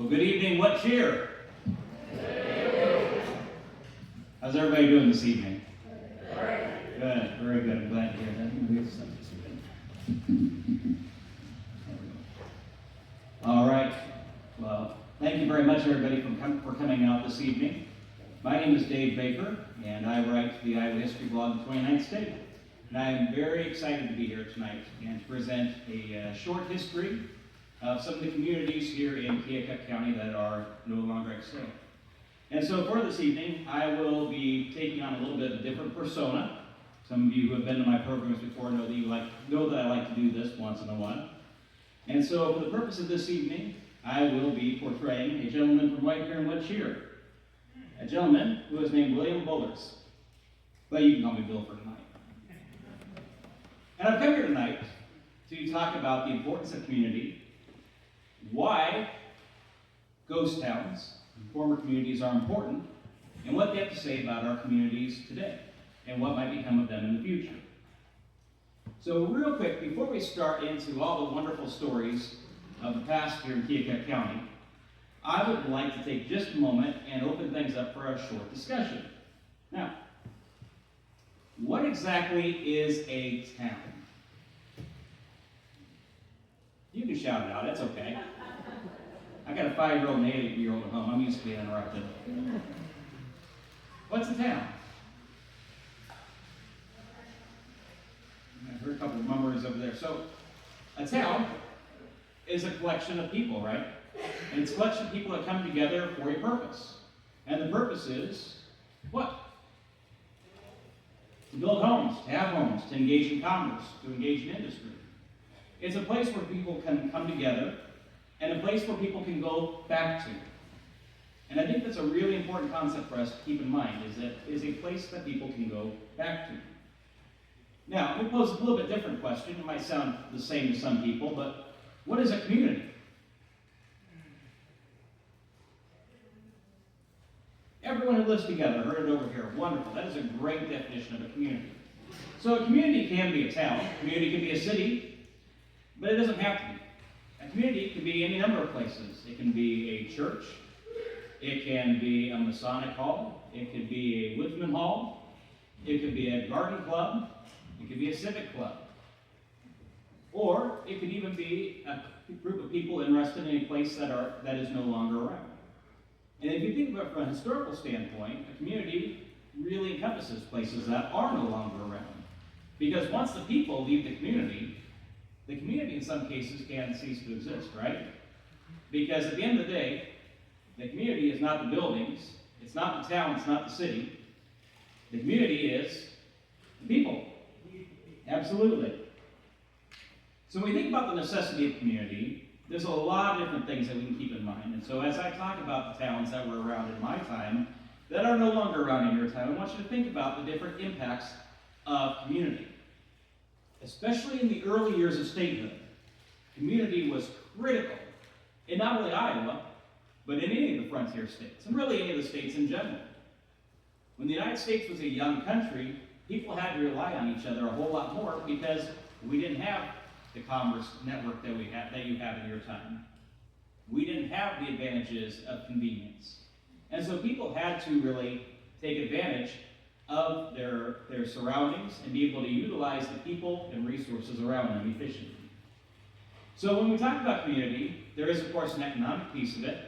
Well, good evening. What cheer? How's everybody doing this evening? Good. Very good. I'm glad to hear that. All right. Well, thank you very much, everybody, for coming out this evening. My name is Dave Baker, and I write the Iowa History blog, The 29th State. And I am very excited to be here tonight and to present a short history of some of the communities here in Keokuk County that are no longer extant. And so for this evening, I will be taking on a little bit of a different persona. Some of you who have been to my programs before know that I like to do this once in a while. And so for the purpose of this evening, I will be portraying a gentleman from right here in What Cheer. A gentleman who is named William Bullers. But you can call me Bill for tonight. And I've come here tonight to talk about the importance of community, why ghost towns and former communities are important, and what they have to say about our communities today, and what might become of them in the future. So real quick, before we start into all the wonderful stories of the past here in Keokuk County, I would like to take just a moment and open things up for a short discussion. Now, what exactly is a town? You can shout it out, it's okay. I got a 5-year-old and an 8-year-old at home. I'm used to being interrupted. What's a town? I heard a couple of murmurs over there. So, a town is a collection of people, right? And it's a collection of people that come together for a purpose. And the purpose is what? To build homes, to have homes, to engage in commerce, to engage in industry. It's a place where people can come together and a place where people can go back to. And I think that's a really important concept for us to keep in mind, is that it is a place that people can go back to. Now, we pose a little bit different question. It might sound the same to some people, but what is a community? Everyone who lives together, heard it over here, wonderful. That is a great definition of a community. So a community can be a town, a community can be a city, but it doesn't have to be. A community can be any number of places. It can be a church, it can be a Masonic hall, it could be a Woodsman hall, it could be a garden club, it could be a civic club. Or it could even be a group of people interested in a place that is no longer around. And if you think about it from a historical standpoint, a community really encompasses places that are no longer around. Because once the people leave the community in some cases can cease to exist, right? Because at the end of the day, the community is not the buildings, it's not the town, it's not the city. The community is the people. Absolutely. So when we think about the necessity of community, there's a lot of different things that we can keep in mind. And so as I talk about the towns that were around in my time, that are no longer around in your time, I want you to think about the different impacts of community. Especially in the early years of statehood, community was critical in not only Iowa, but in any of the frontier states, and really any of the states in general. When the United States was a young country, people had to rely on each other a whole lot more because we didn't have the commerce network that you have in your time. We didn't have the advantages of convenience. And so people had to really take advantage of their surroundings and be able to utilize the people and resources around them efficiently. So when we talk about community, there is of course an economic piece of it,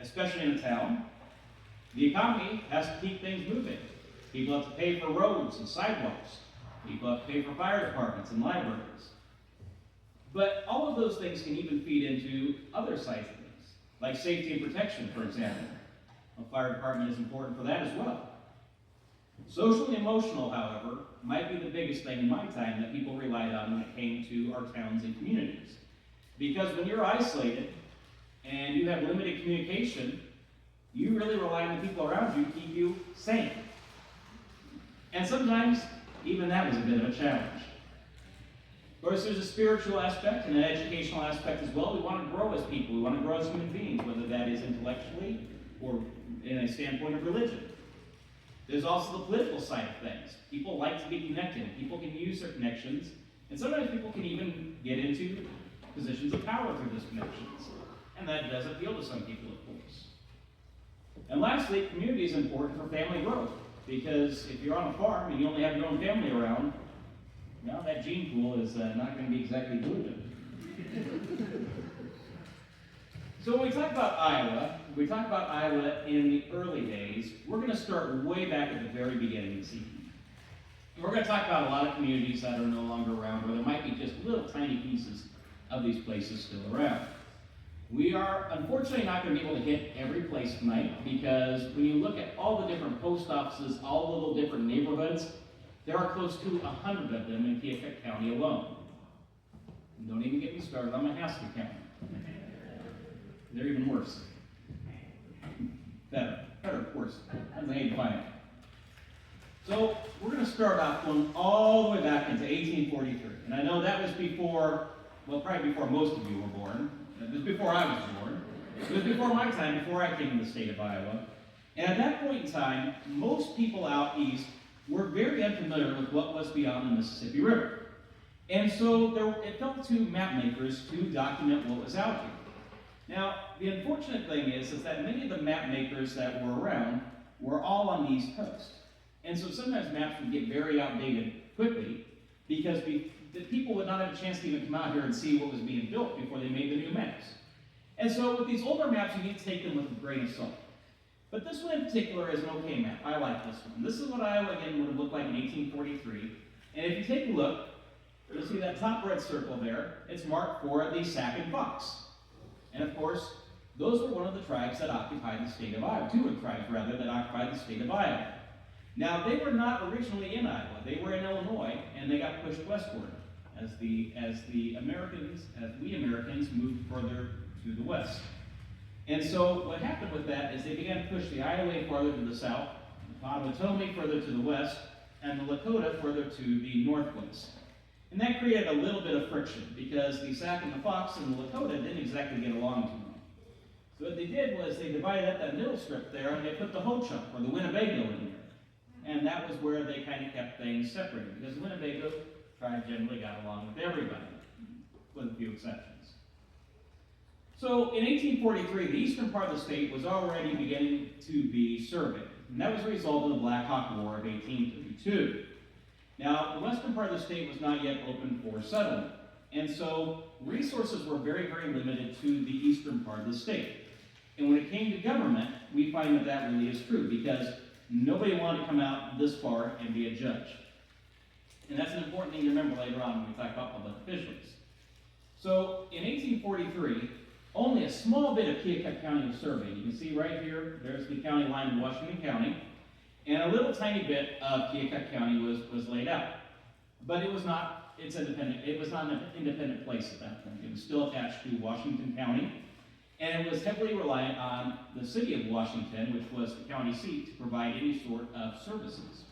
especially in a town. The economy has to keep things moving. People have to pay for roads and sidewalks. People have to pay for fire departments and libraries. But all of those things can even feed into other sides of things, like safety and protection, for example. A fire department is important for that as well. Social and emotional, however, might be the biggest thing in my time that people relied on when it came to our towns and communities. Because when you're isolated and you have limited communication, you really rely on the people around you to keep you sane. And sometimes, even that was a bit of a challenge. Of course, there's a spiritual aspect and an educational aspect as well. We want to grow as people. We want to grow as human beings, whether that is intellectually or in a standpoint of religion. There's also the political side of things. People like to be connected. People can use their connections. And sometimes people can even get into positions of power through those connections. And that does appeal to some people, of course. And lastly, community is important for family growth, because if you're on a farm and you only have your own family around, now that gene pool is not going to be exactly good. So when we talk about Iowa in the early days, we're going to start way back at the very beginning this evening. And we're going to talk about a lot of communities that are no longer around, or there might be just little tiny pieces of these places still around. We are unfortunately not going to be able to hit every place tonight, because when you look at all the different post offices, all the little different neighborhoods, there are close to 100 of them in Keokuk County alone. And don't even get me started on Mahaska County. They're even worse. Better, of course. That's the hate to find it. So we're going to start off going all the way back into 1843. And I know that was before, well, probably before most of you were born. It was before I was born. It was before my time, before I came to the state of Iowa. And at that point in time, most people out east were very unfamiliar with what was beyond the Mississippi River. And so it fell to map makers to document what was out here. Now, the unfortunate thing is that many of the map makers that were around were all on the East Coast. And so sometimes maps would get very outdated quickly, because the people would not have a chance to even come out here and see what was being built before they made the new maps. And so with these older maps, you need to take them with a grain of salt. But this one in particular is an okay map. I like this one. This is what Iowa, again, would have looked like in 1843. And if you take a look, you'll see that top red circle there. It's marked for the Sac and Fox. And of course, those were one of the tribes that occupied the state of Iowa. Two of the tribes, rather, that occupied the state of Iowa. Now, they were not originally in Iowa. They were in Illinois, and they got pushed westward as we Americans moved further to the west. And so what happened with that is they began to push the Iowa farther to the south, the Potawatomi further to the west, and the Lakota further to the northwest. And that created a little bit of friction, because the Sac and the Fox and the Lakota didn't exactly get along too well. So what they did was they divided up that middle strip there, and they put the Ho-Chunk, or the Winnebago, in there. And that was where they kind of kept things separated, because the Winnebago tribe generally got along with everybody, with a few exceptions. So in 1843, the eastern part of the state was already beginning to be surveyed. And that was a result of the Black Hawk War of 1832. Now, the western part of the state was not yet open for settlement. And so resources were very, very limited to the eastern part of the state. And when it came to government, we find that that really is true, because nobody wanted to come out this far and be a judge. And that's an important thing to remember later on when we talk about public officials. So in 1843, only a small bit of Keokuk County was surveyed. You can see right here, there's the county line of Washington County, and a little tiny bit of Keokuk County was laid out. But it was not an independent place at that point. It was still attached to Washington County, and it was heavily reliant on the city of Washington, which was the county seat, to provide any sort of services.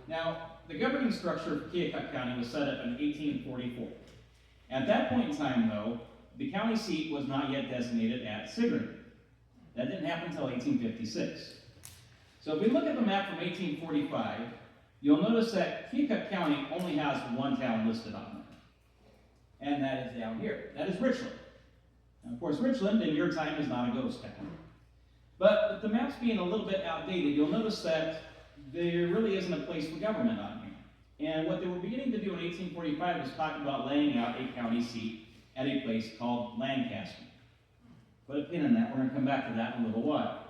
Now, the governing structure of Keokuk County was set up in 1844. At that point in time, though, the county seat was not yet designated at Sigourney. That didn't happen until 1856. So if we look at the map from 1845, you'll notice that Keokuk County only has one town listed on there. And that is down here. That is Richland. Now, of course, Richland in your time is not a ghost town. But with the maps being a little bit outdated, you'll notice that there really isn't a place for government on here. And what they were beginning to do in 1845 was talk about laying out a county seat at a place called Lancaster. Put a pin in that. We're going to come back to that in a little while.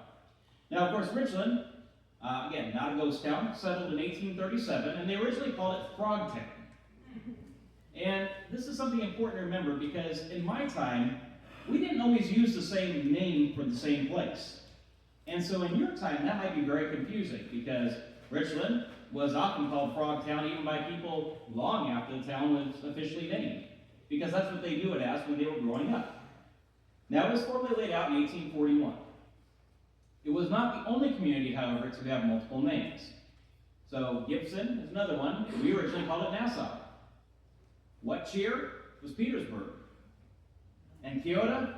Now, of course, Richland, again, not a ghost town, settled in 1837, and they originally called it Frogtown. And this is something important to remember, because in my time, we didn't always use the same name for the same place. And so in your time, that might be very confusing, because Richland was often called Frogtown even by people long after the town was officially named, because that's what they knew it as when they were growing up. Now, it was formally laid out in 1841. It was not the only community, however, to have multiple names. So Gibson is another one. We originally called it Nassau. What cheer was Petersburg. And Kyoto?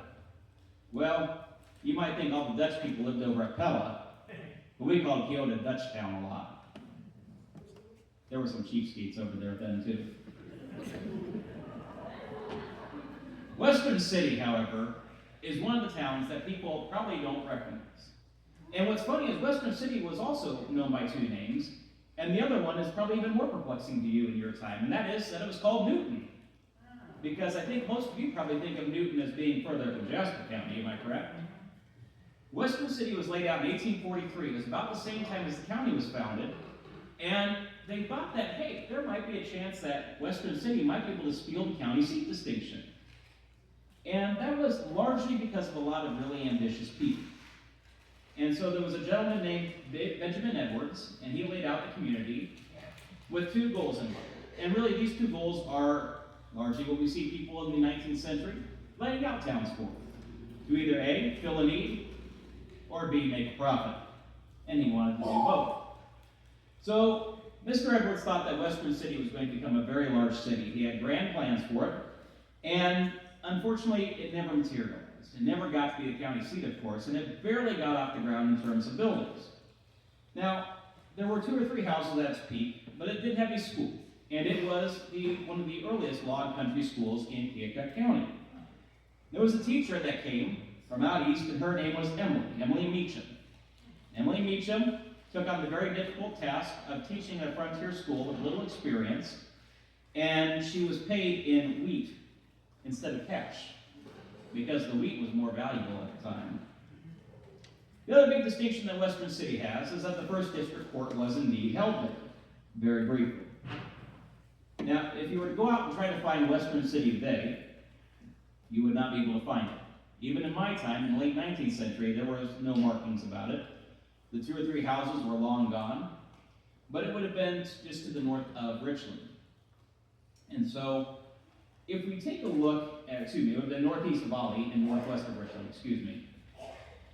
Well, you might think all the Dutch people lived over at Pella, but we called Kyoto Dutch Town a lot. There were some cheapskates over there then, too. Western City, however, is one of the towns that people probably don't recognize. And what's funny is Western City was also known by two names, and the other one is probably even more perplexing to you in your time, and that is that it was called Newton. Because I think most of you probably think of Newton as being further from Jasper County, am I correct? Western City was laid out in 1843. It was about the same time as the county was founded, and they thought that, hey, there might be a chance that Western City might be able to steal the county seat distinction. And that was largely because of a lot of really ambitious people. And so there was a gentleman named Benjamin Edwards, and he laid out the community with two goals in mind. And really, these two goals are largely what we see people in the 19th century laying out towns for. To either A, fill a need, or B, make a profit. And he wanted to do both. So, Mr. Edwards thought that Western City was going to become a very large city. He had grand plans for it, and unfortunately, it never materialized. It never got to be the county seat, of course, and it barely got off the ground in terms of buildings. Now, there were 2 or 3 houses at its peak, but it did have a school, and it was one of the earliest log country schools in Keokuk County. There was a teacher that came from out east, and her name was Emily Meacham. Emily Meacham took on the very difficult task of teaching at a frontier school with little experience, and she was paid in wheat instead of cash, because the wheat was more valuable at the time. The other big distinction that Western City has is that the first district court was indeed held there, very briefly. Now, if you were to go out and try to find Western City today, you would not be able to find it. Even in my time, in the late 19th century, there was no markings about it. The 2 or 3 houses were long gone, but it would have been just to the north of Richland. And so, if we take a look at, the northeast of Ollie and northwest of Richland,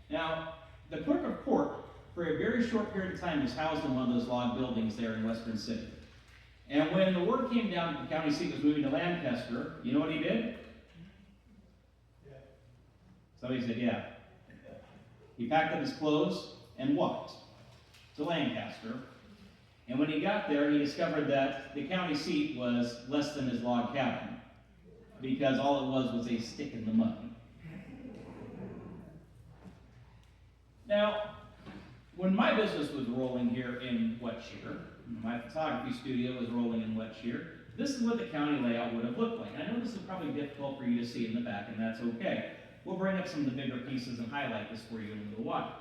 Now, the clerk of court, for a very short period of time, was housed in one of those log buildings there in Western City. And when the word came down that the county seat was moving to Lancaster, you know what he did? Yeah. Somebody said, yeah. He packed up his clothes and walked to Lancaster. And when he got there, he discovered that the county seat was less than his log cabin, because all it was a stick in the mud. Now, when my business was rolling here in Wetshire, my photography studio was rolling in Wetshire, this is what the county layout would have looked like. I know this is probably difficult for you to see in the back, and that's okay. We'll bring up some of the bigger pieces and highlight this for you in a little while.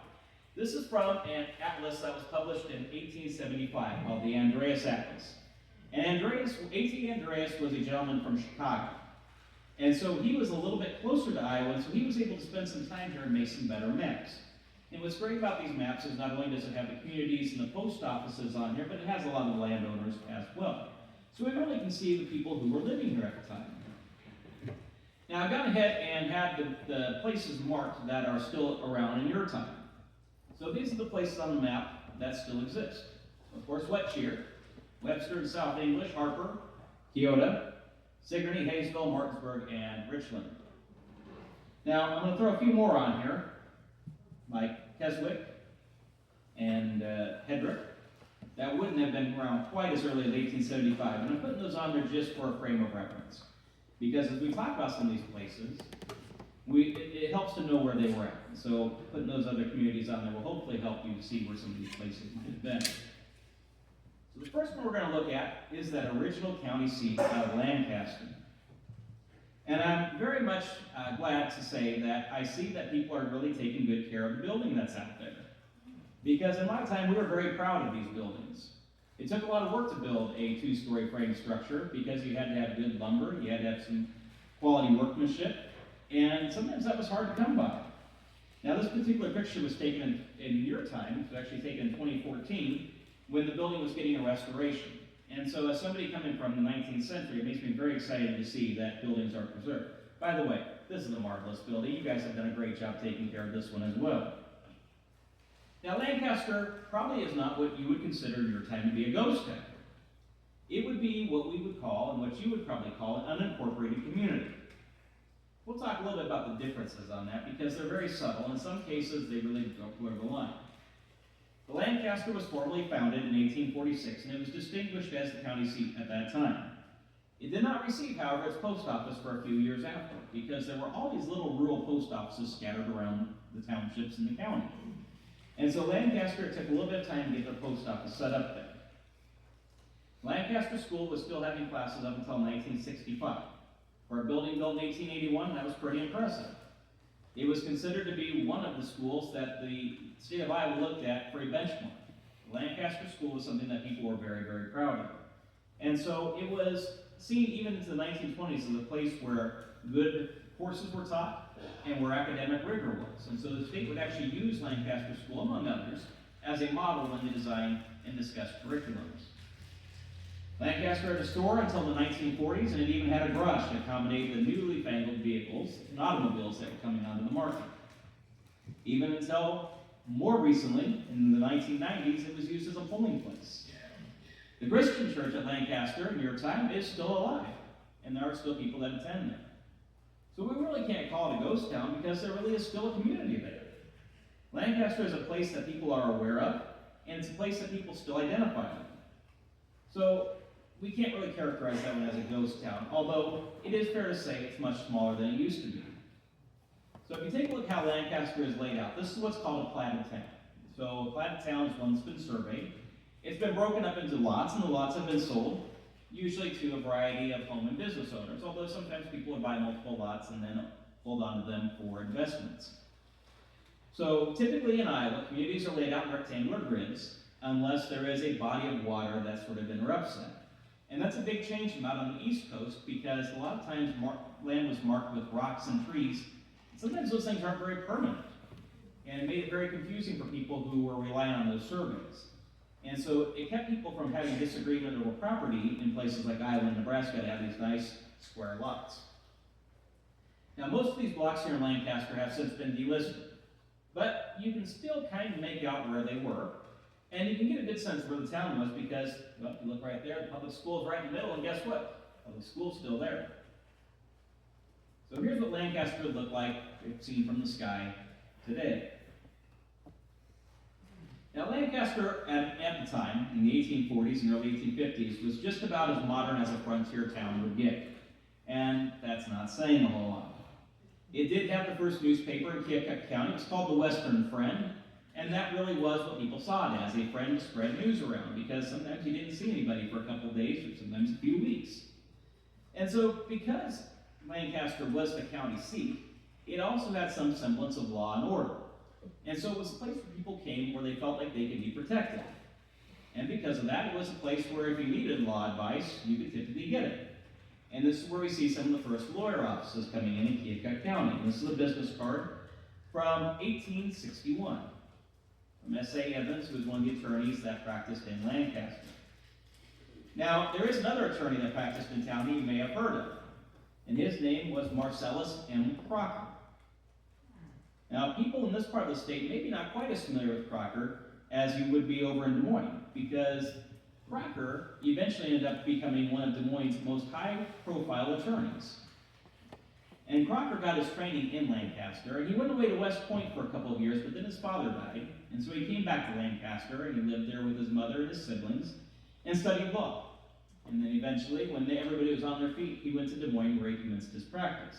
This is from an atlas that was published in 1875 called the Andreas Atlas. And A.T. Andreas was a gentleman from Chicago. And so he was a little bit closer to Iowa, and so he was able to spend some time here and make some better maps. And what's great about these maps is not only does it have the communities and the post offices on here, but it has a lot of the landowners as well. So we really can see the people who were living here at the time. Now I've gone ahead and had the places marked that are still around in your time. So these are the places on the map that still exist. Of course, Wetshire, Webster and South English, Harper, Keota, Sigourney, Hayesville, Martinsburg, and Richland. Now, I'm going to throw a few more on here, like Keswick and Hedrick. That wouldn't have been around quite as early as 1875, and I'm putting those on there just for a frame of reference. Because as we talk about some of these places, it helps to know where they were at. So putting those other communities on there will hopefully help you to see where some of these places might have been. So the first one we're going to look at is that original county seat of Lancaster. And I'm very much glad to say that I see that people are really taking good care of the building that's out there. Because in my time, we were very proud of these buildings. It took a lot of work to build a 2-story frame structure because you had to have good lumber, you had to have some quality workmanship, and sometimes that was hard to come by. Now this particular picture was taken in your time. It was actually taken in 2014 when the building was getting a restoration. And so as somebody coming from the 19th century, it makes me very excited to see that buildings are preserved. By the way, this is a marvelous building. You guys have done a great job taking care of this one as well. Now Lancaster probably is not what you would consider in your time to be a ghost town. It would be what we would call, and what you would probably call, an unincorporated community. We'll talk a little bit about the differences on that because they're very subtle. In some cases, they really don't blur the line. The Lancaster was formally founded in 1846, and it was distinguished as the county seat at that time. It did not receive, however, its post office for a few years after, because there were all these little rural post offices scattered around the townships in the county. And so Lancaster took a little bit of time to get their post office set up there. Lancaster School was still having classes up until 1965. For a building built in 1881, that was pretty impressive. It was considered to be one of the schools that the state of Iowa looked at for a benchmark. Lancaster School was something that people were very, very proud of. And so it was seen even into the 1920s as a place where good courses were taught and where academic rigor was. And so the state would actually use Lancaster School, among others, as a model when they designed and discussed curriculums. Lancaster had a store until the 1940s, and it even had a garage to accommodate the newly fangled vehicles and automobiles that were coming onto the market. Even until more recently, in the 1990s, it was used as a polling place. The Christian church at Lancaster in your time is still alive, and there are still people that attend there. So we really can't call it a ghost town because there really is still a community there. Lancaster is a place that people are aware of, and it's a place that people still identify with. So we can't really characterize that one as a ghost town, although it is fair to say it's much smaller than it used to be. So if you take a look how Lancaster is laid out, this is what's called a platted town. So a platted town is one that's been surveyed. It's been broken up into lots, and the lots have been sold, usually to a variety of home and business owners, although sometimes people would buy multiple lots and then hold on to them for investments. So typically in Iowa, communities are laid out in rectangular grids unless there is a body of water that sort of interrupts them. And that's a big change from out on the East Coast because a lot of times land was marked with rocks and trees. Sometimes those things aren't very permanent. And it made it very confusing for people who were relying on those surveys. And so it kept people from having disagreement over property in places like Iowa and Nebraska to have these nice square lots. Now most of these blocks here in Lancaster have since been delisted, but you can still kind of make out where they were. And you can get a good sense of where the town was because, well, you look right there, the public school is right in the middle, and guess what? The public school's still there. So here's what Lancaster would look like if seen from the sky today. Now Lancaster at the time, in the 1840s and early 1850s, was just about as modern as a frontier town would get. And that's not saying a whole lot. It did have the first newspaper in Keokuk County. It was called the Western Friend. And that really was what people saw it as, a friend to spread news around, because sometimes you didn't see anybody for a couple of days, or sometimes a few weeks. And so, because Lancaster was the county seat, it also had some semblance of law and order. And so it was a place where people came where they felt like they could be protected. And because of that, it was a place where if you needed law advice, you could typically get it. And this is where we see some of the first lawyer offices coming in Keokuk County. And this is a business card from 1861. From S.A. Evans, who was one of the attorneys that practiced in Lancaster. Now, there is another attorney that practiced in town that you may have heard of, and his name was Marcellus M. Crocker. Now, people in this part of the state may be not quite as familiar with Crocker as you would be over in Des Moines, because Crocker eventually ended up becoming one of Des Moines' most high-profile attorneys. And Crocker got his training in Lancaster, and he went away to West Point for a couple of years, but then his father died, and so he came back to Lancaster, and he lived there with his mother and his siblings, and studied law. And then eventually, when everybody was on their feet, he went to Des Moines where he commenced his practice.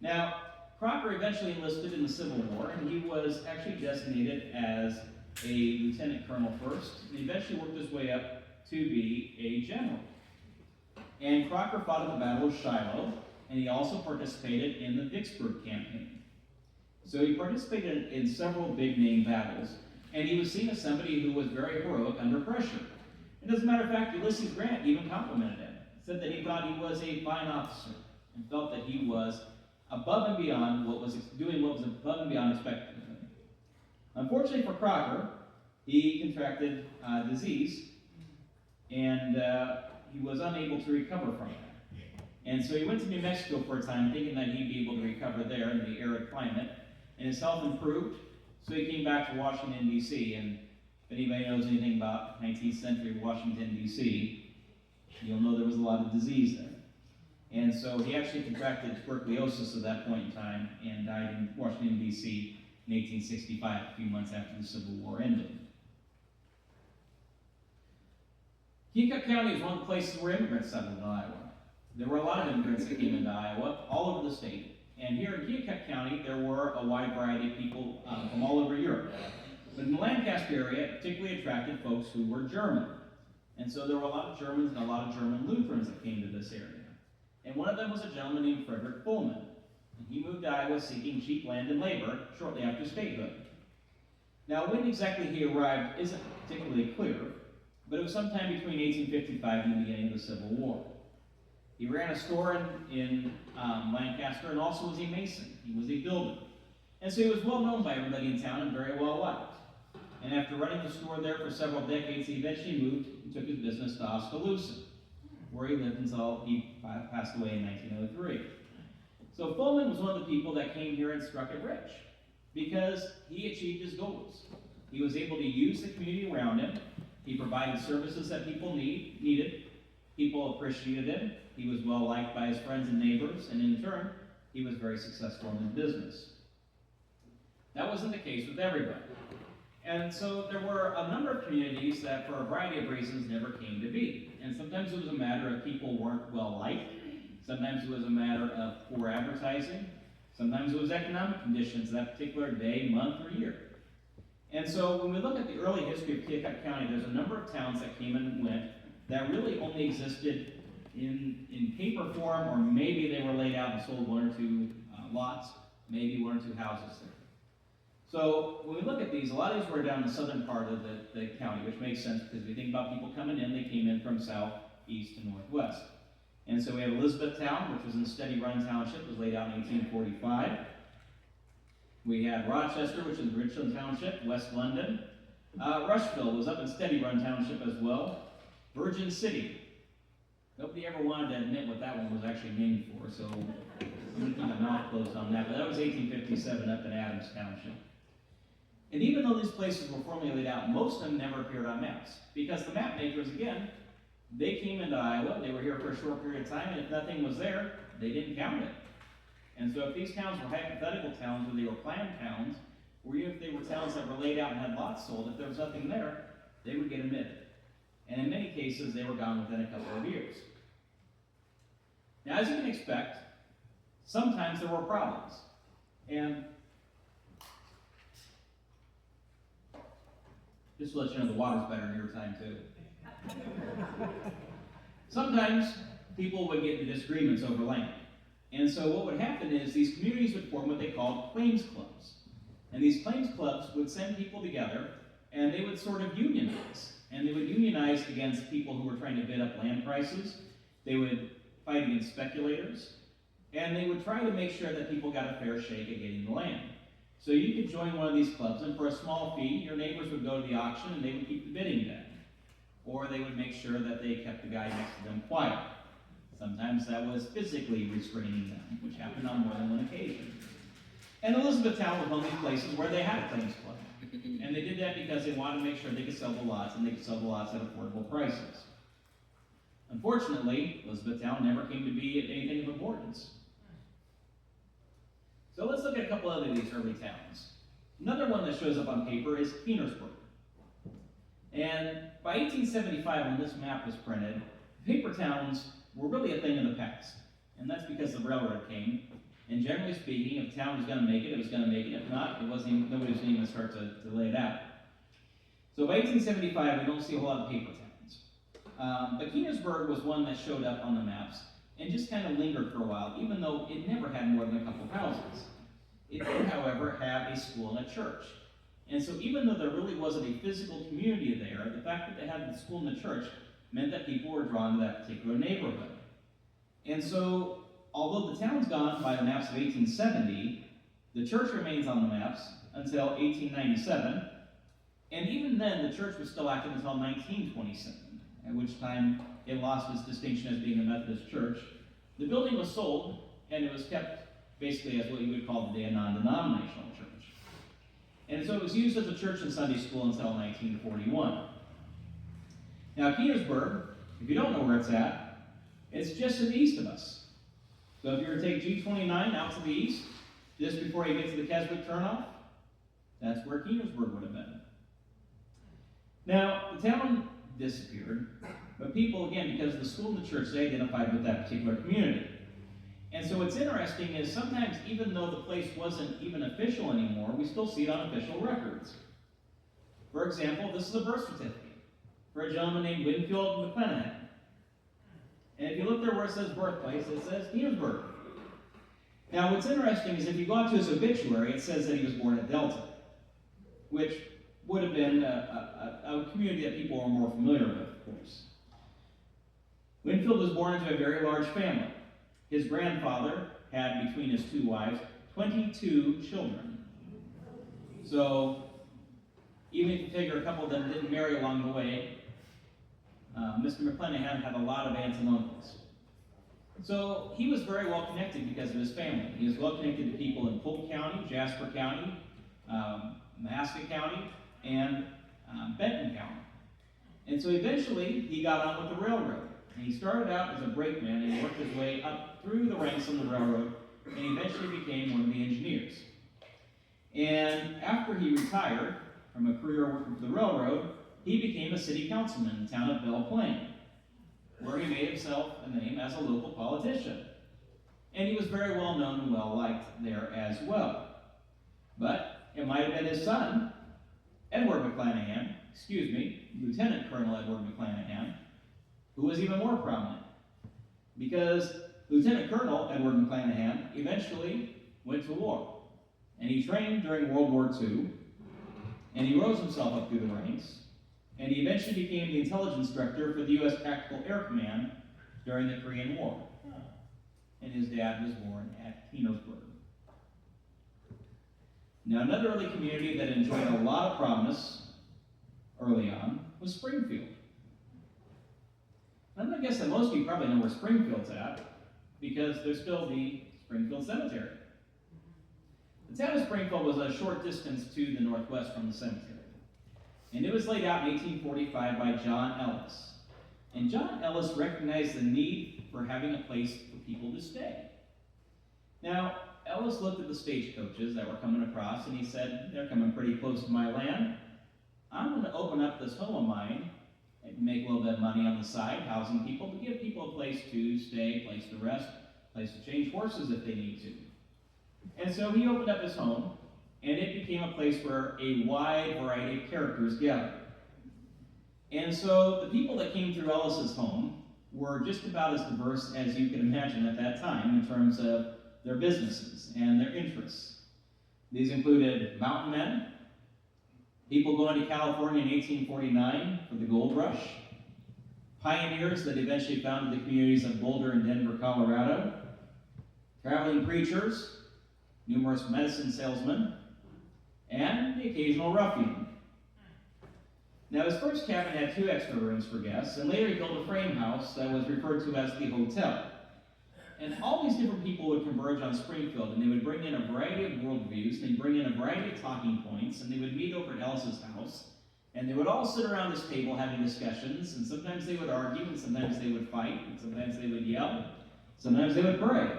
Now, Crocker eventually enlisted in the Civil War, and he was actually designated as a lieutenant colonel first, and eventually worked his way up to be a general. And Crocker fought at the Battle of Shiloh, and he also participated in the Vicksburg campaign. So he participated in several big-name battles, and he was seen as somebody who was very heroic under pressure. And as a matter of fact, Ulysses Grant even complimented him, said that he thought he was a fine officer, and felt that he was above and beyond doing what was above and beyond expected of him. Unfortunately for Crocker, he contracted disease, and he was unable to recover from it. And so he went to New Mexico for a time, thinking that he'd be able to recover there in the arid climate, and his health improved, so he came back to Washington, D.C., and if anybody knows anything about 19th century Washington, D.C., you'll know there was a lot of disease there. And so he actually contracted tuberculosis at that point in time, and died in Washington, D.C. in 1865, a few months after the Civil War ended. Keokuk County is one of the places where immigrants settled in Iowa. there were a lot of immigrants that came into Iowa, all over the state. And here in Keokuk County, there were a wide variety of people from all over Europe. But in the Lancaster area, it particularly attracted folks who were German. And so there were a lot of Germans and a lot of German Lutherans that came to this area. And one of them was a gentleman named Frederick Pullman. And he moved to Iowa seeking cheap land and labor shortly after statehood. Now, when exactly he arrived isn't particularly clear, but it was sometime between 1855 and the beginning of the Civil War. He ran a store in Lancaster and also was a mason. He was a builder. And so he was well known by everybody in town and very well liked. And after running the store there for several decades, he eventually moved and took his business to Oskaloosa, where he lived until he passed away in 1903. So Pullman was one of the people that came here and struck it rich because he achieved his goals. He was able to use the community around him. He provided services that people needed. People appreciated him. He was well liked by his friends and neighbors, and in turn, he was very successful in his business. That wasn't the case with everybody. And so there were a number of communities that, for a variety of reasons, never came to be. And sometimes it was a matter of people weren't well liked. Sometimes it was a matter of poor advertising. Sometimes it was economic conditions that particular day, month, or year. And so when we look at the early history of Keokuk County, there's a number of towns that came and went that really only existed in paper form, or maybe they were laid out and sold one or two lots, maybe one or two houses there. So when we look at these, a lot of these were down in the southern part of the county, which makes sense because if you think about people coming in, they came in from south, east, and northwest. And so we have Elizabethtown, which was in Steady Run Township, was laid out in 1845. We had Rochester, which is Richland Township, West London. Rushville was up in Steady Run Township as well. Virgin City. Nobody ever wanted to admit what that one was actually named for, so I'm going to keep my mouth closed on that. But that was 1857 up in Adams Township. And even though these places were formally laid out, most of them never appeared on maps. Because the map makers, again, they came into Iowa, they were here for a short period of time, and if nothing was there, they didn't count it. And so if these towns were hypothetical towns, or they were planned towns, or even if they were towns that were laid out and had lots sold, if there was nothing there, they would get omitted. And in many cases, they were gone within a couple of years. Now, as you can expect, sometimes there were problems. And just to let you know, the water's better in your time, too. Sometimes people would get into disagreements over land. And so what would happen is these communities would form what they called claims clubs. And these claims clubs would send people together, and they would sort of unionize. And they would unionize against people who were trying to bid up land prices. They would fight against speculators. And they would try to make sure that people got a fair shake at getting the land. So you could join one of these clubs, and for a small fee, your neighbors would go to the auction, and they would keep the bidding down. Or they would make sure that they kept the guy next to them quiet. Sometimes that was physically restraining them, which happened on more than one occasion. And Elizabethtown was one of these places where they had a claims club. And they did that because they wanted to make sure they could sell the lots, and they could sell the lots at affordable prices. Unfortunately, Elizabethtown never came to be anything of importance. So let's look at a couple other of these early towns. Another one that shows up on paper is Petersburg. And by 1875, when this map was printed, paper towns were really a thing of the past. And that's because the railroad came. And generally speaking, if a town was going to make it, it was going to make it. If not, nobody was even going to start to lay it out. So by 1875, we don't see a whole lot of paper towns. But Keansburg was one that showed up on the maps and just kind of lingered for a while, even though it never had more than a couple houses. It did, however, have a school and a church. And so even though there really wasn't a physical community there, the fact that they had the school and the church meant that people were drawn to that particular neighborhood. And so, although the town's gone by the maps of 1870, the church remains on the maps until 1897, and even then the church was still active until 1927, at which time it lost its distinction as being a Methodist church. The building was sold, and it was kept basically as what you would call today a non-denominational church. And so it was used as a church and Sunday school until 1941. Now, Petersburg, if you don't know where it's just to the east of us. So if you were to take G29 out to the east, just before you get to the Keswick turnoff, that's where Keansburg would have been. Now, the town disappeared, But people, again, because of the school and the church, they identified with that particular community. And so what's interesting is sometimes, even though the place wasn't even official anymore, we still see it on official records. For example, this is a birth certificate for a gentleman named Winfield McClanahan. And if you look there where it says birthplace, it says Petersburg. Now, what's interesting is if you go out to his obituary, it says that he was born at Delta, which would have been a community that people are more familiar with, of course. Winfield was born into a very large family. His grandfather had, between his two wives, 22 children. So, even if you figure a couple of them didn't marry along the way, Mr. McClanahan had a lot of aunts and uncles. So he was very well connected because of his family. He was well connected to people in Polk County, Jasper County, Mahaska County, and Benton County. And so eventually he got on with the railroad. And he started out as a brakeman and he worked his way up through the ranks on the railroad and eventually became one of the engineers. And after he retired from a career working for the railroad, he became a city councilman in the town of Belle Plaine, where he made himself a name as a local politician. And he was very well known and well liked there as well. But it might have been his son, Lieutenant Colonel Edward McClanahan, who was even more prominent. Because Lieutenant Colonel Edward McClanahan eventually went to war. And he trained during World War II, and he rose himself up through the ranks, and he eventually became the intelligence director for the U.S. Tactical Air Command during the Korean War. And his dad was born at Petersburg. Now, another early community that enjoyed a lot of promise early on was Springfield. I'm going to guess that most of you probably know where Springfield's at, because there's still the Springfield Cemetery. The town of Springfield was a short distance to the northwest from the cemetery. And it was laid out in 1845 by John Ellis. And John Ellis recognized the need for having a place for people to stay. Now, Ellis looked at the stagecoaches that were coming across, and he said, they're coming pretty close to my land. I'm going to open up this home of mine and make a little bit of money on the side, housing people, to give people a place to stay, place to rest, place to change horses if they need to. And so he opened up his home, and it became a place where a wide variety of characters gathered. And so the people that came through Ellis's home were just about as diverse as you can imagine at that time in terms of their businesses and their interests. These included mountain men, people going to California in 1849 for the gold rush, pioneers that eventually founded the communities of Boulder and Denver, Colorado, traveling preachers, numerous medicine salesmen, and the occasional ruffian. Now, his first cabin had 2 extra rooms for guests, and later he built a frame house that was referred to as the hotel. And all these different people would converge on Springfield, and they would bring in a variety of worldviews, and they'd bring in a variety of talking points, and they would meet over at Ellis's house, and they would all sit around this table having discussions, and sometimes they would argue, and sometimes they would fight, and sometimes they would yell, sometimes they would pray.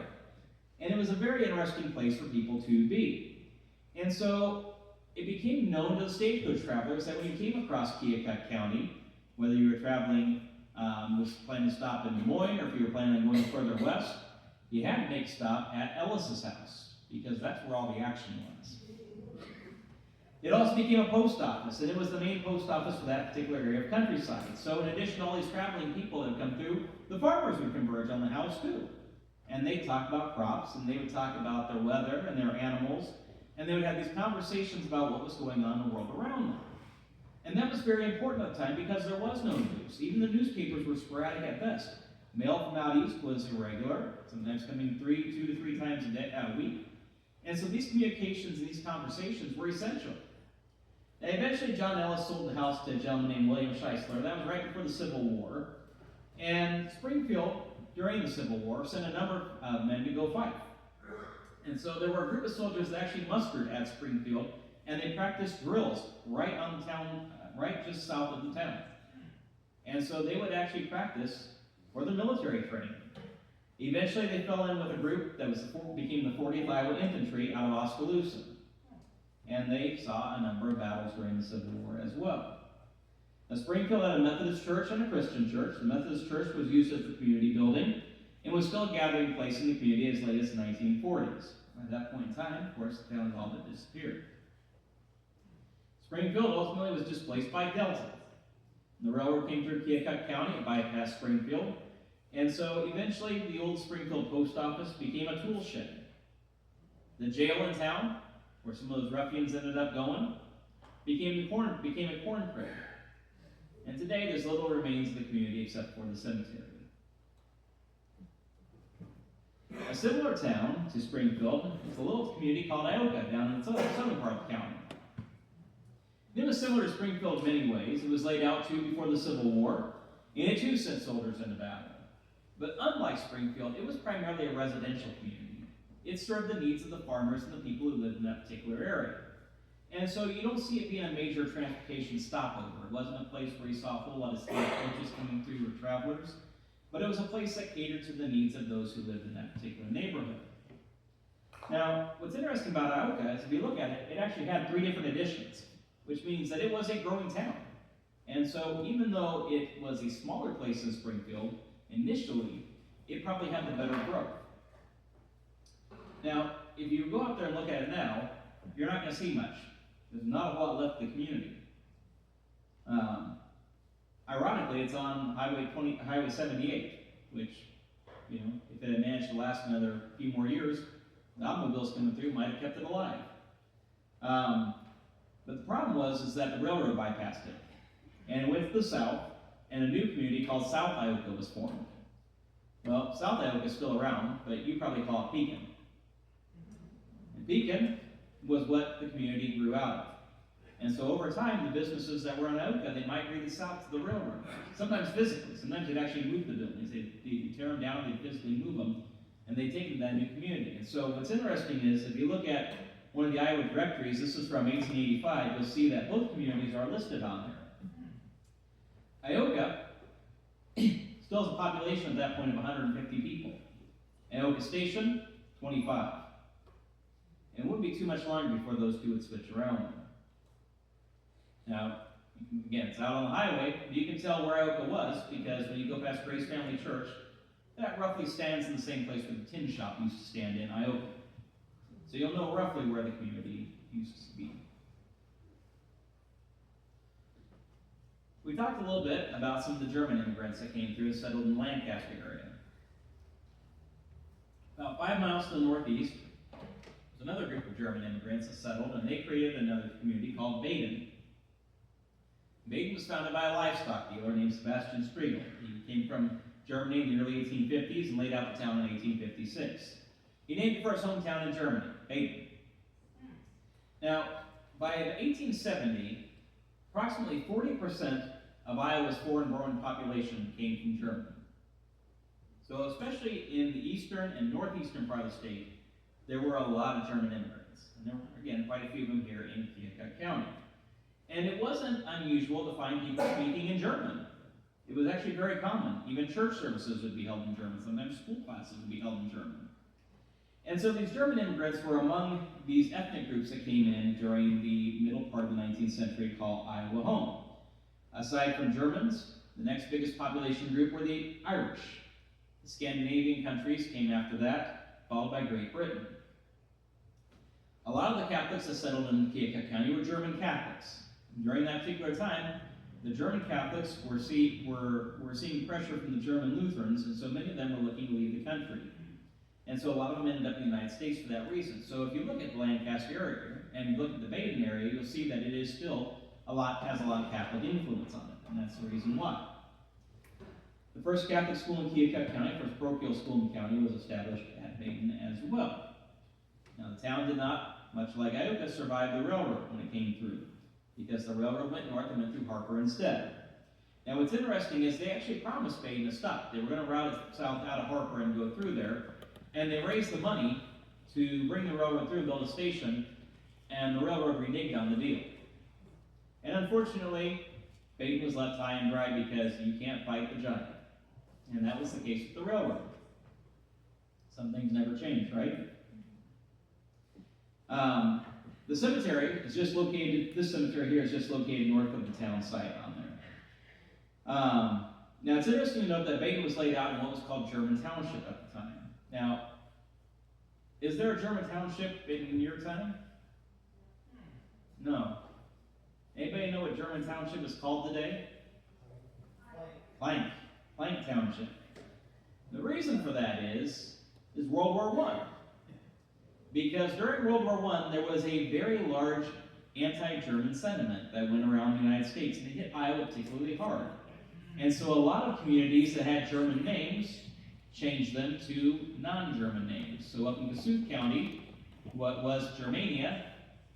And it was a very interesting place for people to be. And so it became known to the stagecoach travelers that when you came across Keokuk County, whether you were traveling, was planning to stop in Des Moines, or if you were planning on going further west, you had to make a stop at Ellis's house, because that's where all the action was. It also became a post office, and it was the main post office for that particular area of countryside. So in addition to all these traveling people that would come through, the farmers would converge on the house too. And they'd talk about crops, and they would talk about their weather and their animals, and they would have these conversations about what was going on in the world around them. And that was very important at the time because there was no news. Even the newspapers were sporadic at best. Mail from out east was irregular, sometimes coming 2 to 3 times a week. And so these communications and these conversations were essential. Now, eventually, John Ellis sold the house to a gentleman named William Scheisler. That was right before the Civil War. And Springfield, during the Civil War, sent a number of men to go fight. And so there were a group of soldiers that actually mustered at Springfield, and they practiced drills right on the town, right just south of the town. And so they would actually practice for the military training. Eventually, they fell in with a group that became the 40th Iowa Infantry out of Oskaloosa. And they saw a number of battles during the Civil War as well. Springfield had a Methodist church and a Christian church. The Methodist church was used as the community building and was still a gathering place in the community as late as the 1940s. At that point in time, of course, the town had all but disappeared. Springfield ultimately was displaced by Delta. The railroad came through Keokuk County and bypassed Springfield, and so eventually the old Springfield post office became a tool shed. The jail in town, where some of those ruffians ended up going, became a corn crib. And today there's little remains of the community except for the cemetery. A similar town to Springfield is a little community called Ioka down in the southern part of the county. It was similar to Springfield in many ways. It was laid out too before the Civil War, and it too sent soldiers into battle. But unlike Springfield, it was primarily a residential community. It served the needs of the farmers and the people who lived in that particular area. And so you don't see it being a major transportation stopover. It wasn't a place where you saw a whole lot of state coaches coming through or travelers, but it was a place that catered to the needs of those who lived in that particular neighborhood. Now, what's interesting about Ioka is if you look at it, it actually had 3 different additions, which means that it was a growing town. And so even though it was a smaller place than Springfield, initially, it probably had the better growth. Now, if you go out there and look at it now, you're not going to see much. There's not a lot left of the community. Ironically, it's on Highway 78, which, if it had managed to last another few more years, the automobiles coming through might have kept it alive. But the problem is that the railroad bypassed it, and it went to the south, and a new community called South Ioka was formed. Well, South Ioka is still around, but you probably call it Pekin. And Pekin was what the community grew out of. And so over time, the businesses that were in Ioka, they migrated south to the railroad. Sometimes physically. Sometimes they'd actually move the buildings. They'd tear them down, they'd physically move them, and they'd take them to that new community. And so what's interesting is, if you look at one of the Iowa directories, this is from 1885, you'll see that both communities are listed on there. Ioka still has a population at that point of 150 people. Ioka Station, 25. And it wouldn't be too much longer before those two would switch around. Now, again, it's out on the highway. You can tell where Ioka was because when you go past Grace Family Church, that roughly stands in the same place where the tin shop used to stand in Ioka. So you'll know roughly where the community used to be. We talked a little bit about some of the German immigrants that came through and settled in the Lancaster area. About 5 miles to the northeast, there's another group of German immigrants that settled, and they created another community called Baden. Baden was founded by a livestock dealer named Sebastian Striegel. He came from Germany in the early 1850s and laid out the town in 1856. He named it for his hometown in Germany, Baden. Now, by 1870, approximately 40% of Iowa's foreign-born population came from Germany. So especially in the eastern and northeastern part of the state, there were a lot of German immigrants. And there were, again, quite a few of them here in Keokuk County. And it wasn't unusual to find people speaking in German. It was actually very common. Even church services would be held in German. Sometimes school classes would be held in German. And so these German immigrants were among these ethnic groups that came in during the middle part of the 19th century to call Iowa home. Aside from Germans, the next biggest population group were the Irish. The Scandinavian countries came after that, followed by Great Britain. A lot of the Catholics that settled in Keokuk County were German Catholics. During that particular time, the German Catholics were seeing pressure from the German Lutherans, and so many of them were looking to leave the country. And so a lot of them ended up in the United States for that reason. So if you look at the Lancaster area and you look at the Baden area, you'll see that it is still has a lot of Catholic influence on it, and that's the reason why. The first Catholic school in Keokuk County, first parochial school in the county, was established at Baden as well. Now the town did not, much like Ioka, survive the railroad when it came through, because the railroad went north and went through Harper instead. Now what's interesting is they actually promised Baden to stop. They were going to route it south out of Harper and go through there, and they raised the money to bring the railroad through and build a station, and the railroad reneged on the deal. And unfortunately, Baden was left high and dry because you can't fight the giant. And that was the case with the railroad. Some things never change, right? The cemetery is just located, this cemetery here is just located north of the town site on there. Now, it's interesting to note that Baden was laid out in what was called German Township at the time. Now, is there a German Township in your time? No. Anybody know what German Township is called today? Plank. Plank Township. The reason for that is World War I. Because during World War I, there was a very large anti-German sentiment that went around the United States, and it hit Iowa particularly hard. And so a lot of communities that had German names changed them to non-German names. So up in Keokuk County, what was Germania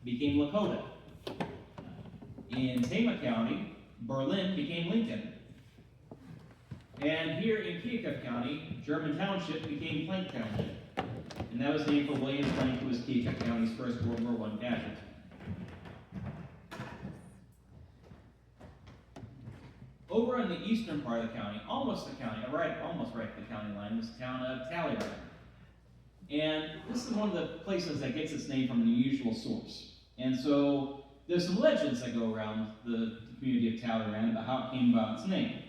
became Lakota. In Tama County, Berlin became Lincoln. And here in Keokuk County, German Township became Plank Township. And that was named for William Plank, who was Keokuk County's first World War I casualty. Over in the eastern part of the county, almost right at the county line, was the town of Talleyrand. And this is one of the places that gets its name from an unusual source. And so there's some legends that go around the community of Talleyrand about how it came about its name.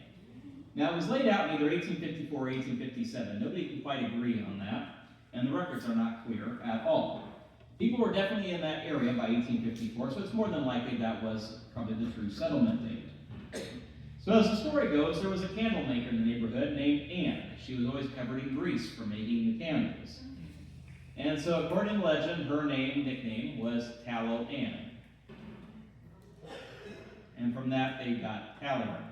Now, it was laid out in either 1854 or 1857. Nobody can quite agree on that, and the records are not clear at all. People were definitely in that area by 1854, so it's more than likely that was probably the true settlement date. So as the story goes, there was a candle maker in the neighborhood named Anne. She was always covered in grease for making the candles. And so according to legend, her nickname was Tallow Ann. And from that, they got Talleyrand.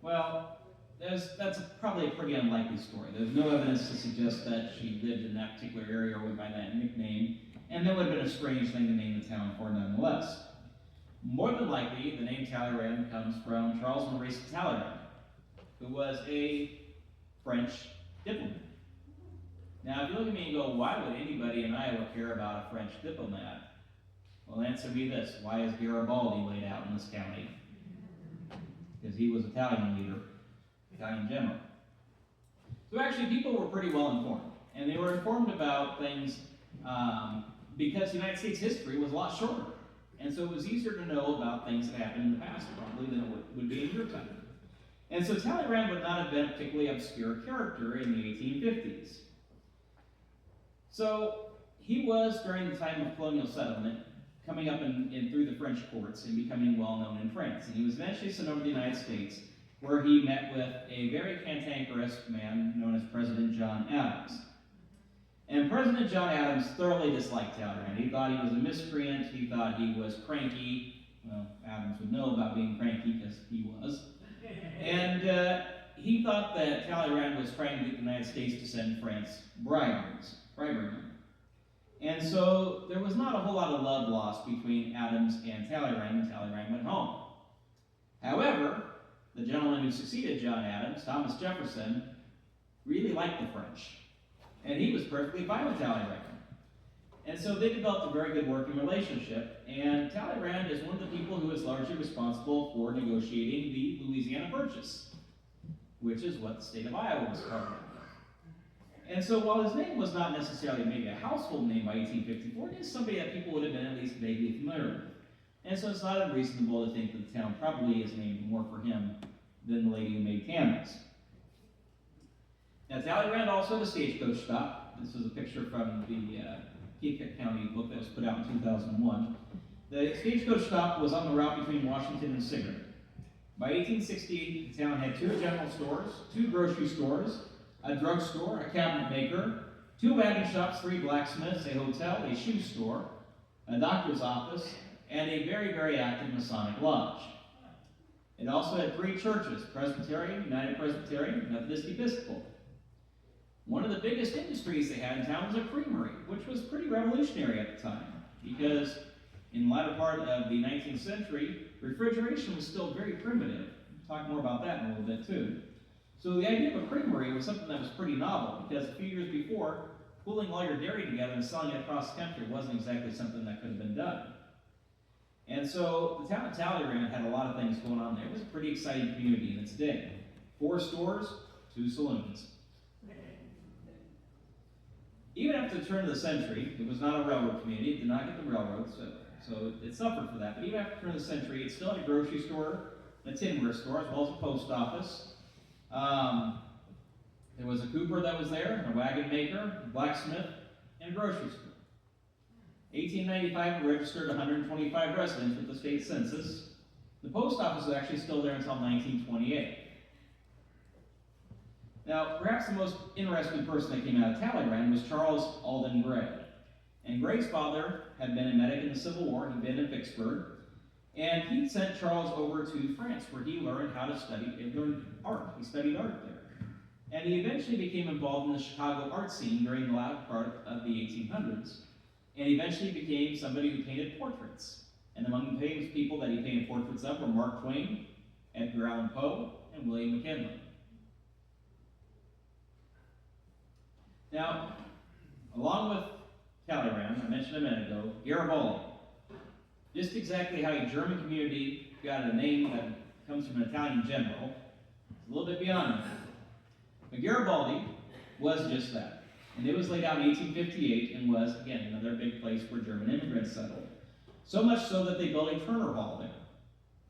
Well, that's probably a pretty unlikely story. There's no evidence to suggest that she lived in that particular area or went by that nickname, and that would have been a strange thing to name the town for nonetheless. More than likely, the name Talleyrand comes from Charles Maurice Talleyrand, who was a French diplomat. Now, if you look at me and go, why would anybody in Iowa care about a French diplomat? Well, answer me this: why is Garibaldi laid out in this county? Because he was Italian leader, Italian general. So actually, people were pretty well informed, and they were informed about things because the United States history was a lot shorter. And so it was easier to know about things that happened in the past, probably, than it would be in your time. And so Talleyrand would not have been a particularly obscure character in the 1850s. So he was, during the time of colonial settlement, coming up in through the French courts and becoming well known in France. And he was eventually sent over to the United States, where he met with a very cantankerous man known as President John Adams. And President John Adams thoroughly disliked Talleyrand. He thought he was a miscreant. He thought he was cranky. Well, Adams would know about being cranky because he was. And he thought that Talleyrand was trying to get the United States to send France bribery. And so there was not a whole lot of love lost between Adams and Talleyrand when Talleyrand went home. However, the gentleman who succeeded John Adams, Thomas Jefferson, really liked the French. And he was perfectly fine with Talleyrand. And so they developed a very good working relationship, and Talleyrand is one of the people who is largely responsible for negotiating the Louisiana Purchase, which is what the state of Iowa was covering. And so while his name was not necessarily maybe a household name by 1854, it is somebody that people would have been at least vaguely familiar with. And so it's not unreasonable to think that the town probably is named more for him than the lady who made candles. Now, Talleyrand also had a stagecoach stop. This is a picture from the Keokuk County book that was put out in 2001. The stagecoach stop was on the route between Washington and Sigurd. By 1868, the town had 2 general stores, 2 grocery stores, a drugstore, a cabinet maker, 2 wagon shops, 3 blacksmiths, a hotel, a shoe store, a doctor's office, and a very, very active Masonic lodge. It also had 3 churches: Presbyterian, United Presbyterian, Methodist Episcopal. One of the biggest industries they had in town was a creamery, which was pretty revolutionary at the time, because in the latter part of the 19th century, refrigeration was still very primitive. We'll talk more about that in a little bit too. So the idea of a creamery was something that was pretty novel, because a few years before, pooling all your dairy together and selling it across the country wasn't exactly something that could have been done. And so the town of Talleyrand had a lot of things going on there. It was a pretty exciting community in its day. 4 stores, 2 saloons. Even after the turn of the century, it was not a railroad community. It did not get the railroads, so it suffered for that. But even after the turn of the century, it still had a grocery store, a tinware store, as well as a post office. There was a cooper that was there, a wagon maker, a blacksmith, and a grocery store. 1895 registered 125 residents with the state census. The post office was actually still there until 1928. Now, perhaps the most interesting person that came out of Talleyrand was Charles Alden Gray. And Gray's father had been a medic in the Civil War. He'd been in Vicksburg. And he sent Charles over to France, where he learned how to study and learn art. He studied art there. And he eventually became involved in the Chicago art scene during the latter part of the 1800s. And eventually became somebody who painted portraits. And among the famous people that he painted portraits of were Mark Twain, Edgar Allan Poe, and William McKinley. Now, along with Talleyrand, I mentioned a minute ago, Garibaldi. Just exactly how a German community got a name that comes from an Italian general, it's a little bit beyond that. But Garibaldi was just that. And it was laid out in 1858 and was, again, another big place where German immigrants settled. So much so that they built a Turner Hall there.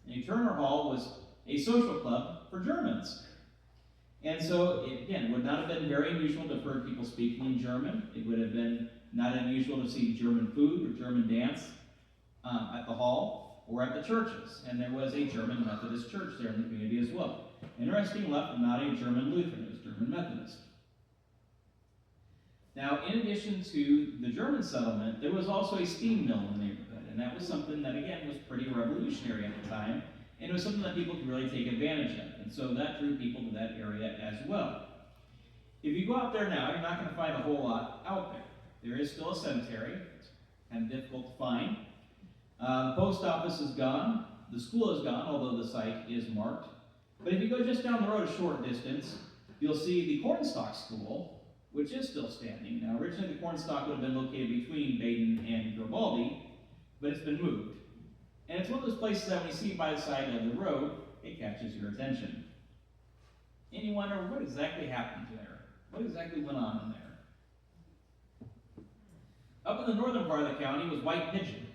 And a Turner Hall was a social club for Germans. And so, it would not have been very unusual to have heard people speaking in German. It would have been not unusual to see German food or German dance at the hall or at the churches. And there was a German Methodist church there in the community as well. Interesting enough, not a German Lutheran, it was German Methodist. Now, in addition to the German settlement, there was also a steam mill in the neighborhood. And that was something that, again, was pretty revolutionary at the time. And it was something that people could really take advantage of. And so that drew people to that area as well. If you go out there now, you're not going to find a whole lot out there. There is still a cemetery. It's kind of difficult to find. The post office is gone. The school is gone, although the site is marked. But if you go just down the road a short distance, you'll see the Cornstalk School, which is still standing. Now, originally the Cornstalk would have been located between Baden and Garibaldi, but it's been moved. And it's one of those places that when you see it by the side of the road, it catches your attention. And you wonder, what exactly happened there? What exactly went on in there? Up in the northern part of the county was White Pigeon.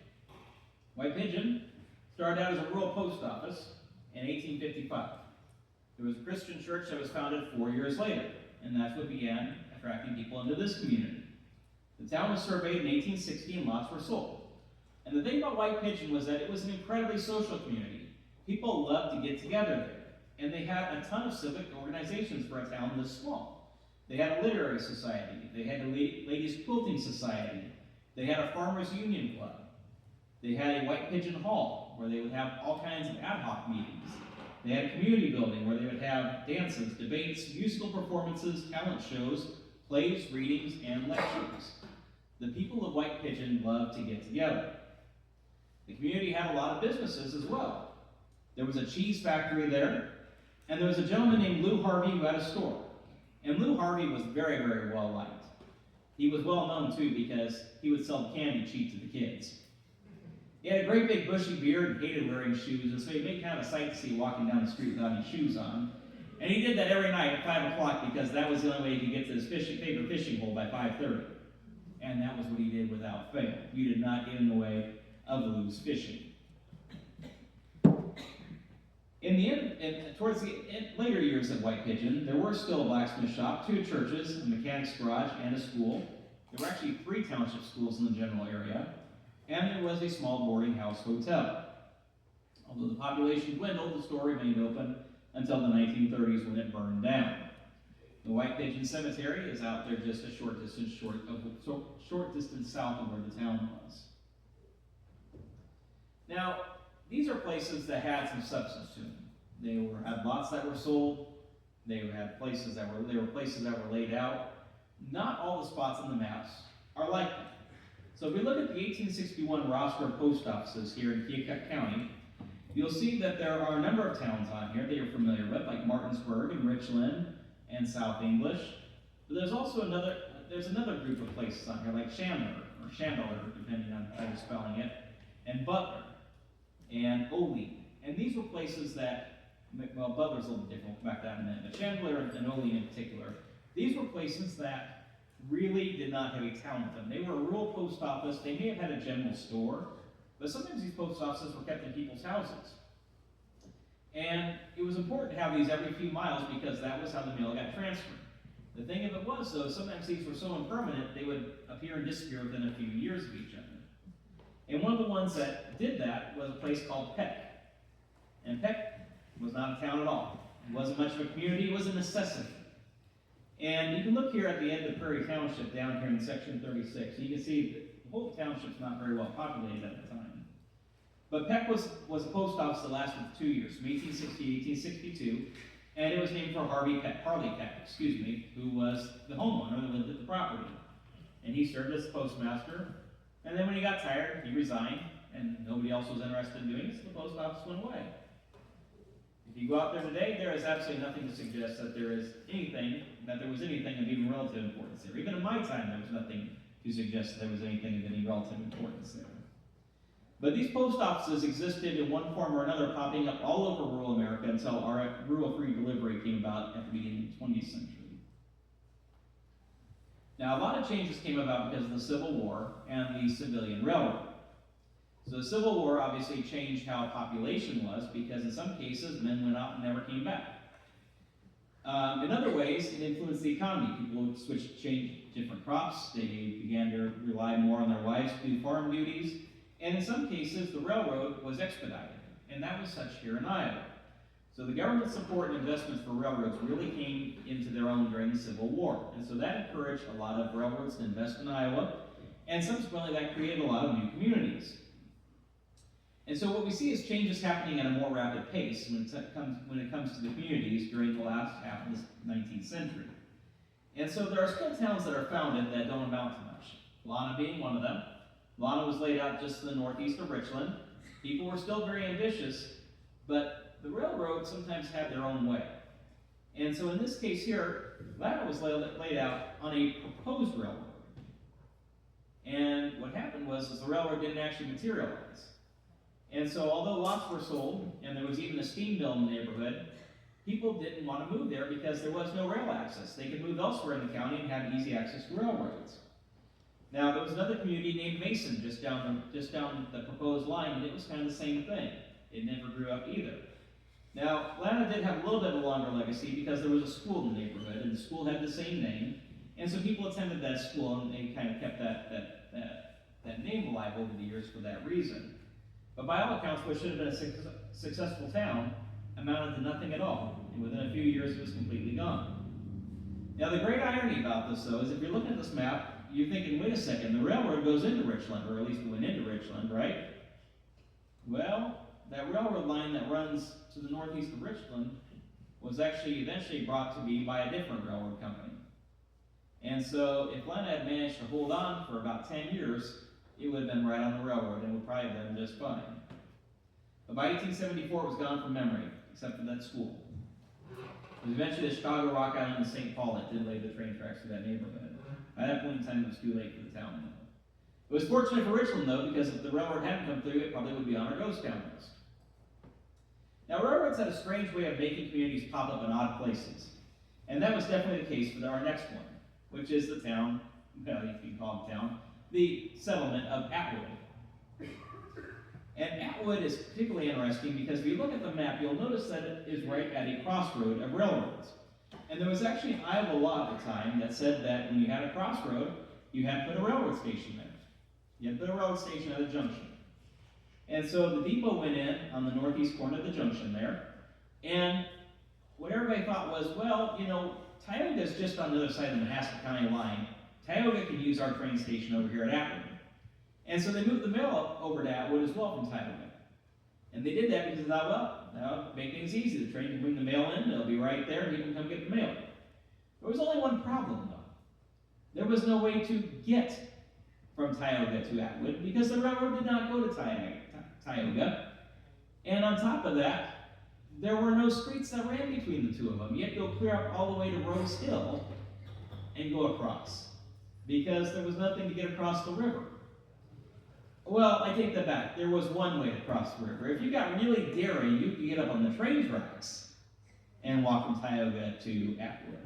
White Pigeon started out as a rural post office in 1855. There was a Christian church that was founded 4 years later, and that's what began attracting people into this community. The town was surveyed in 1860 and lots were sold. And the thing about White Pigeon was that it was an incredibly social community. People loved to get together there. And they had a ton of civic organizations for a town this small. They had a literary society. They had a ladies' quilting society. They had a farmers' union club. They had a White Pigeon Hall where they would have all kinds of ad hoc meetings. They had a community building where they would have dances, debates, musical performances, talent shows, plays, readings, and lectures. The people of White Pigeon loved to get together. The community had a lot of businesses as well. There was a cheese factory there, and there was a gentleman named Lou Harvey who had a store. And Lou Harvey was very, very well liked. He was well known too because he would sell candy cheap to the kids. He had a great big bushy beard and hated wearing shoes, and so he made kind of a sight to see walking down the street without any shoes on. And he did that every night at 5 o'clock because that was the only way he could get to his favorite fishing hole by 5:30. And that was what he did without fail. You did not get in the way of Lou's fishing. In the end, towards the later years of White Pigeon, there were still a blacksmith shop, 2 churches, a mechanic's garage, and a school. There were actually 3 township schools in the general area, and there was a small boarding house hotel. Although the population dwindled, the store remained open until the 1930s when it burned down. The White Pigeon Cemetery is out there just a short distance south of where the town was. Now, these are places that had some substance to them. They had lots that were sold. They had places that were laid out. Not all the spots on the maps are like that. So if we look at the 1861 roster of post offices here in Keokuk County, you'll see that there are a number of towns on here that you're familiar with, like Martinsburg and Richland and South English. But there's also another group of places on here, like Chandler, or Chandler, depending on how you're spelling it, and Butler, and Olean. And these were places that, well, Butler's a little bit different, we'll come back to that in a minute, but Chandler and Olean in particular, these were places that really did not have a town with them. They were a rural post office. They may have had a general store, but sometimes these post offices were kept in people's houses. And it was important to have these every few miles because that was how the mail got transferred. The thing of it was, though, sometimes these were so impermanent, they would appear and disappear within a few years of each other. And one of the ones that did that was a place called Peck. And Peck was not a town at all. It wasn't much of a community, it was a necessity. And you can look here at the end of Prairie Township down here in section 36. You can see that the whole township's not very well populated at the time. But Peck was a post office that lasted 2 years, from 1860 to 1862, and it was named for Harley Peck, who was the homeowner that lived at the property. And he served as postmaster, and then when he got tired, he resigned, and nobody else was interested in doing it, so the post office went away. If you go out there today, there is absolutely nothing to suggest that there was anything of even relative importance there. Even in my time, there was nothing to suggest that there was anything of any relative importance there. But these post offices existed in one form or another, popping up all over rural America until our rural free delivery came about at the beginning of the 20th century. Now, a lot of changes came about because of the Civil War and the Civilian Railroad. So the Civil War obviously changed how population was, because in some cases, men went out and never came back. In other ways, it influenced the economy. People would change different crops. They began to rely more on their wives to do farm duties. And in some cases, the railroad was expedited. And that was such here in Iowa. So the government support and investments for railroads really came into their own during the Civil War. And so that encouraged a lot of railroads to invest in Iowa. And subsequently, that created a lot of new communities. And so what we see is changes happening at a more rapid pace when it comes to the communities during the last half of the 19th century. And so there are still towns that are founded that don't amount to much. Lana being one of them. Lana was laid out just to the northeast of Richland. People were still very ambitious, but the railroad sometimes had their own way. And so in this case here, Lana was laid out on a proposed railroad. And what happened was the railroad didn't actually materialize. And so although lots were sold, and there was even a steam mill in the neighborhood, people didn't want to move there because there was no rail access. They could move elsewhere in the county and have easy access to railroads. Now, there was another community named Mason just down the proposed line, and it was kind of the same thing. It never grew up either. Now, Lana did have a little bit of a longer legacy because there was a school in the neighborhood, and the school had the same name, and so people attended that school, and they kind of kept that name alive over the years for that reason. But by all accounts, what should have been a successful town amounted to nothing at all, and within a few years it was completely gone. Now, the great irony about this, though, is if you're looking at this map, you're thinking, wait a second, the railroad goes into Richland, or at least it went into Richland, right? Well, that railroad line that runs to the northeast of Richland was actually eventually brought to be by a different railroad company. And so if Lana had managed to hold on for about 10 years, it would have been right on the railroad and would probably have been just fine. But by 1874, it was gone from memory, except for that school. It was eventually the Chicago, Rock Island, and St. Paul that did lay the train tracks through that neighborhood. By that point in time, it was too late for the town, though. It was fortunate for Richland, though, because if the railroad hadn't come through, it probably would be on our ghost town list. Now, railroads had a strange way of making communities pop up in odd places. And that was definitely the case for our next one, which is the town, well, you can call it town, the settlement of Atwood. And Atwood is particularly interesting because if you look at the map, you'll notice that it is right at a crossroad of railroads. And there was actually an Iowa law at the time that said that when you had a crossroad, you had to put a railroad station there. You had to put a railroad station at a junction. And so the depot went in on the northeast corner of the junction there. And what everybody thought was, well, you know, Tioga's just on the other side of the Manhasset County line. Tioga can use our train station over here at Atwood. And so they moved the mail over to Atwood as well from Tioga. And they did that because they thought, well, now make things easy. The train can bring the mail in, it'll be right there, and you can come get the mail. There was only one problem, though. There was no way to get from Tioga to Atwood because the railroad did not go to Tioga. And on top of that, there were no streets that ran between the two of them. You had to go clear up all the way to Rose Hill and go across because there was nothing to get across the river. Well, I take that back. There was one way to cross the river. If you got really daring, you could get up on the train tracks and walk from Tioga to Atwood.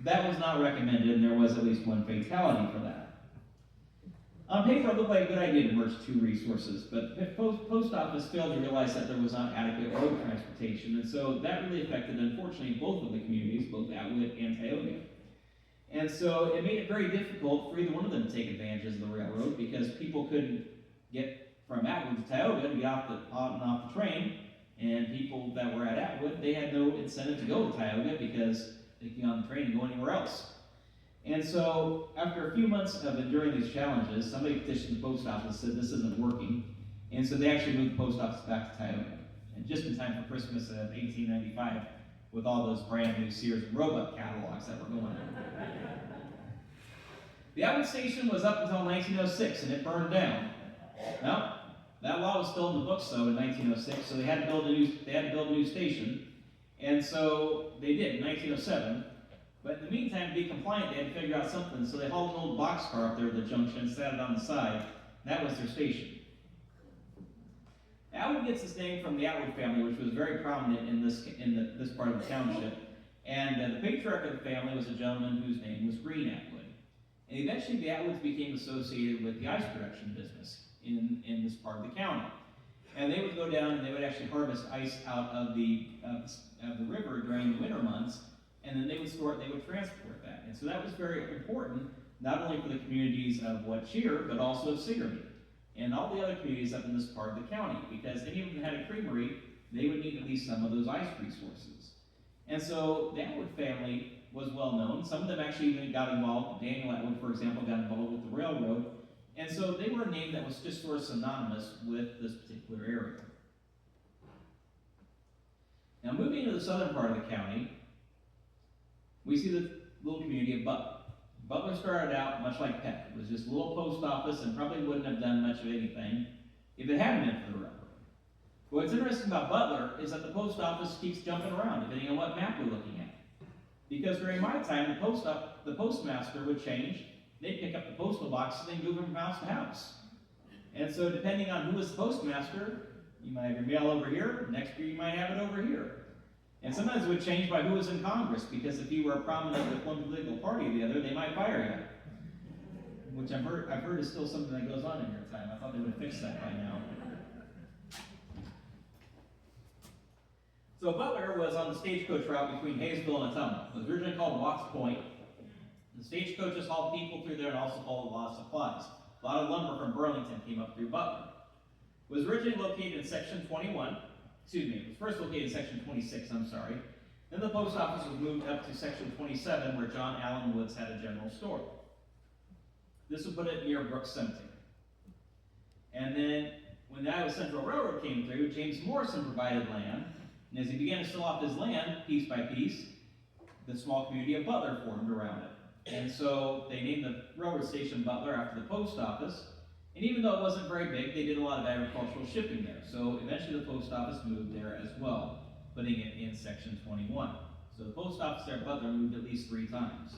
That was not recommended, and there was at least one fatality for that. On paper, it looked like a good idea to merge two resources, but the post office failed to realize that there was not adequate road transportation, and so that really affected, unfortunately, both of the communities, both Atwood and Tioga. And so it made it very difficult for either one of them to take advantage of the railroad because people couldn't get from Atwood to Tioga to get off the train, and people that were at Atwood, they had no incentive to go to Tioga because they could get on the train and go anywhere else. And so after a few months of enduring these challenges, somebody petitioned the post office and said this isn't working, and so they actually moved the post office back to Tioga. And just in time for Christmas of 1895, with all those brand new Sears and Roebuck catalogs that were going on. The Atwood station was up until 1906, and it burned down. Well, that law was still in the books, though, in 1906, so they had to build a new station, and so they did in 1907. But in the meantime, to be compliant, they had to figure out something, so they hauled an old boxcar up there at the junction, sat it on the side. That was their station. Atwood gets its name from the Atwood family, which was very prominent in this part of the township. And the patriarch of the family was a gentleman whose name was Green Atwood. And eventually, the Atwoods became associated with the ice production business in this part of the county. And they would go down and they would actually harvest ice out of the river during the winter months, and then they would store it, they would transport that. And so that was very important, not only for the communities of Whatcheer, but also of Sigourney, and all the other communities up in this part of the county, because any of them had a creamery, they would need at least some of those ice resources. And so the Atwood family was well known. Some of them actually even got involved. Daniel Atwood, for example, got involved with the railroad. And so they were a name that was just sort of synonymous with this particular area. Now moving to the southern part of the county, we see the little community of Butler. Butler started out much like Peck. It was just a little post office and probably wouldn't have done much of anything if it hadn't been for the railroad. But what's interesting about Butler is that the post office keeps jumping around depending on what map you're looking at. Because during my time, the postmaster would change. They'd pick up the postal box and they'd move them from house to house. And so depending on who was the postmaster, you might have your mail over here, next year you might have it over here. And sometimes it would change by who was in Congress, because if you were prominent with one political party or the other, they might fire you. Which I've heard is still something that goes on in your time. I thought they would have fixed that by now. So Butler was on the stagecoach route between Hayesville and Ottumwa. It was originally called Watts Point. The stagecoaches hauled people through there and also hauled a lot of supplies. A lot of lumber from Burlington came up through Butler. It was originally located in Section 21. Excuse me, it was first located in Section 26, I'm sorry. Then the post office was moved up to Section 27, where John Allen Woods had a general store. This would put it near Brooks Cemetery. And then, when the Iowa Central Railroad came through, James Morrison provided land, and as he began to sell off his land, piece by piece, the small community of Butler formed around it. And so, they named the railroad station Butler after the post office. And even though it wasn't very big, they did a lot of agricultural shipping there. So eventually the post office moved there as well, putting it in Section 21. So the post office there at Butler moved at least 3 times.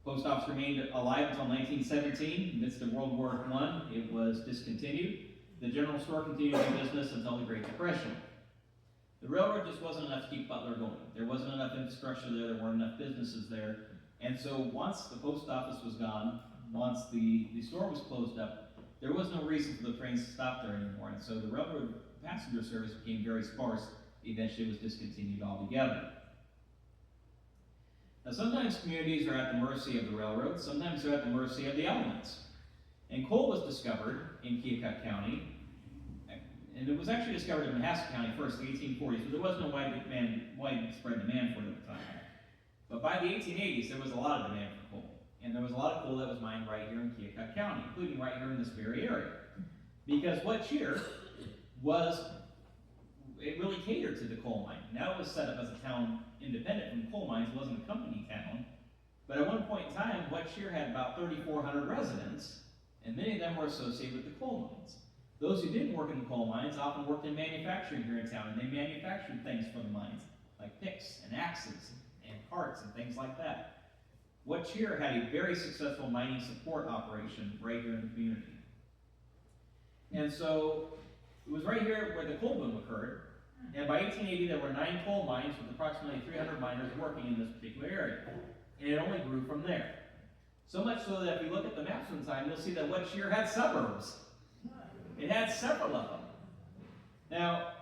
Post office remained alive until 1917. In the midst of World War I, it was discontinued. The general store continued in business until the Great Depression. The railroad just wasn't enough to keep Butler going. There wasn't enough infrastructure there weren't enough businesses there. And so once the post office was gone, once the store was closed up, there was no reason for the trains to stop there anymore. And so the railroad passenger service became very sparse. Eventually it was discontinued altogether. Now sometimes communities are at the mercy of the railroad, sometimes they're at the mercy of the elements. And coal was discovered in Keokuk County, and it was actually discovered in Manhasset County first in the 1840s, so there was no widespread demand for it at the time. But by the 1880s, there was a lot of demand for coal. And there was a lot of coal that was mined right here in Keokuk County, including right here in this very area. Because Whatcheer it really catered to the coal mine. Now it was set up as a town independent from coal mines. It wasn't a company town. But at one point in time, Whatcheer had about 3,400 residents, and many of them were associated with the coal mines. Those who didn't work in the coal mines often worked in manufacturing here in town, and they manufactured things for the mines, like picks and axes and carts and things like that. Whatcheer had a very successful mining support operation right here in the community. And so it was right here where the coal boom occurred. And by 1880, there were 9 coal mines with approximately 300 miners working in this particular area. And it only grew from there. So much so that if you look at the maps one time, you'll see that Wet Shear had suburbs. It had several of them. Now,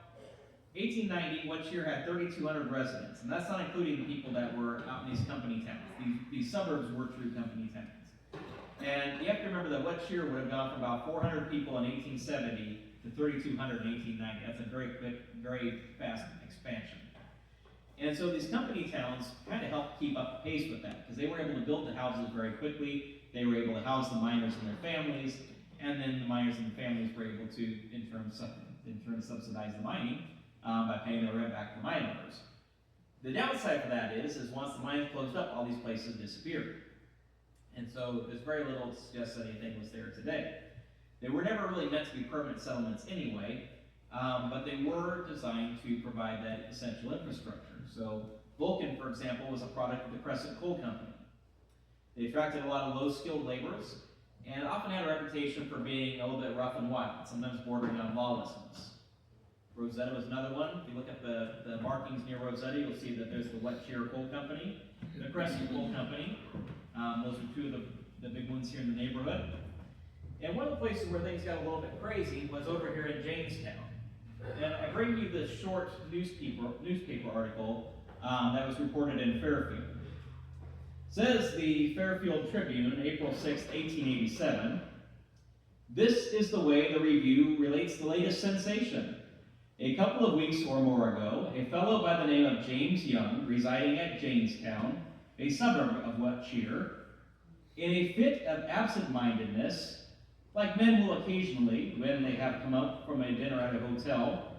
1890, Wet Shear had 3,200 residents, and that's not including the people that were out in these company towns. These suburbs were true company towns. And you have to remember that Wet Shear would have gone from about 400 people in 1870 to 3,200 in 1890. That's a very quick, very fast expansion. And so these company towns kind of helped keep up the pace with that, because they were able to build the houses very quickly. They were able to house the miners and their families, and then the miners and the families were able to, in turn, subsidize the mining by paying their rent back to the mine owners. The downside of that is once the mines closed up, all these places disappeared. And so there's very little to suggest that anything was there today. They were never really meant to be permanent settlements anyway, but they were designed to provide that essential infrastructure. So Vulcan, for example, was a product of the Crescent Coal Company. They attracted a lot of low-skilled laborers, and often had a reputation for being a little bit rough and wild, sometimes bordering on lawlessness. Rosetta was another one. If you look at the markings near Rosetta, you'll see that there's the Wet Shear Coal Company, the Crescent Coal Company. Those are two of the big ones here in the neighborhood. And one of the places where things got a little bit crazy was over here in Jamestown. And I bring you this short newspaper article that was reported in Fairfield. Says the Fairfield Tribune, April 6, 1887, "This is the way the Review relates the latest sensation. A couple of weeks or more ago, a fellow by the name of James Young, residing at Jamestown, a suburb of Wet Shear, in a fit of absent-mindedness, like men will occasionally when they have come up from a dinner at a hotel,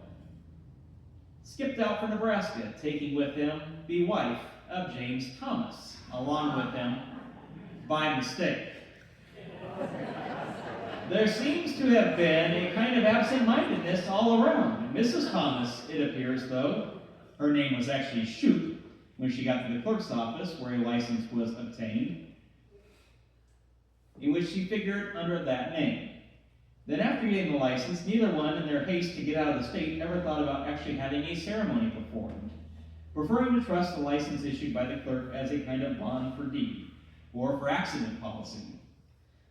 skipped out for Nebraska, taking with him the wife of James Thomas, along with him by mistake. There seems to have been a kind of absent-mindedness all around. Mrs. Thomas, it appears, though, her name was actually Shoup when she got to the clerk's office where a license was obtained, in which she figured under that name. Then after getting the license, neither one, in their haste to get out of the state, ever thought about actually having a ceremony performed, preferring to trust the license issued by the clerk as a kind of bond for deed, or for accident policy.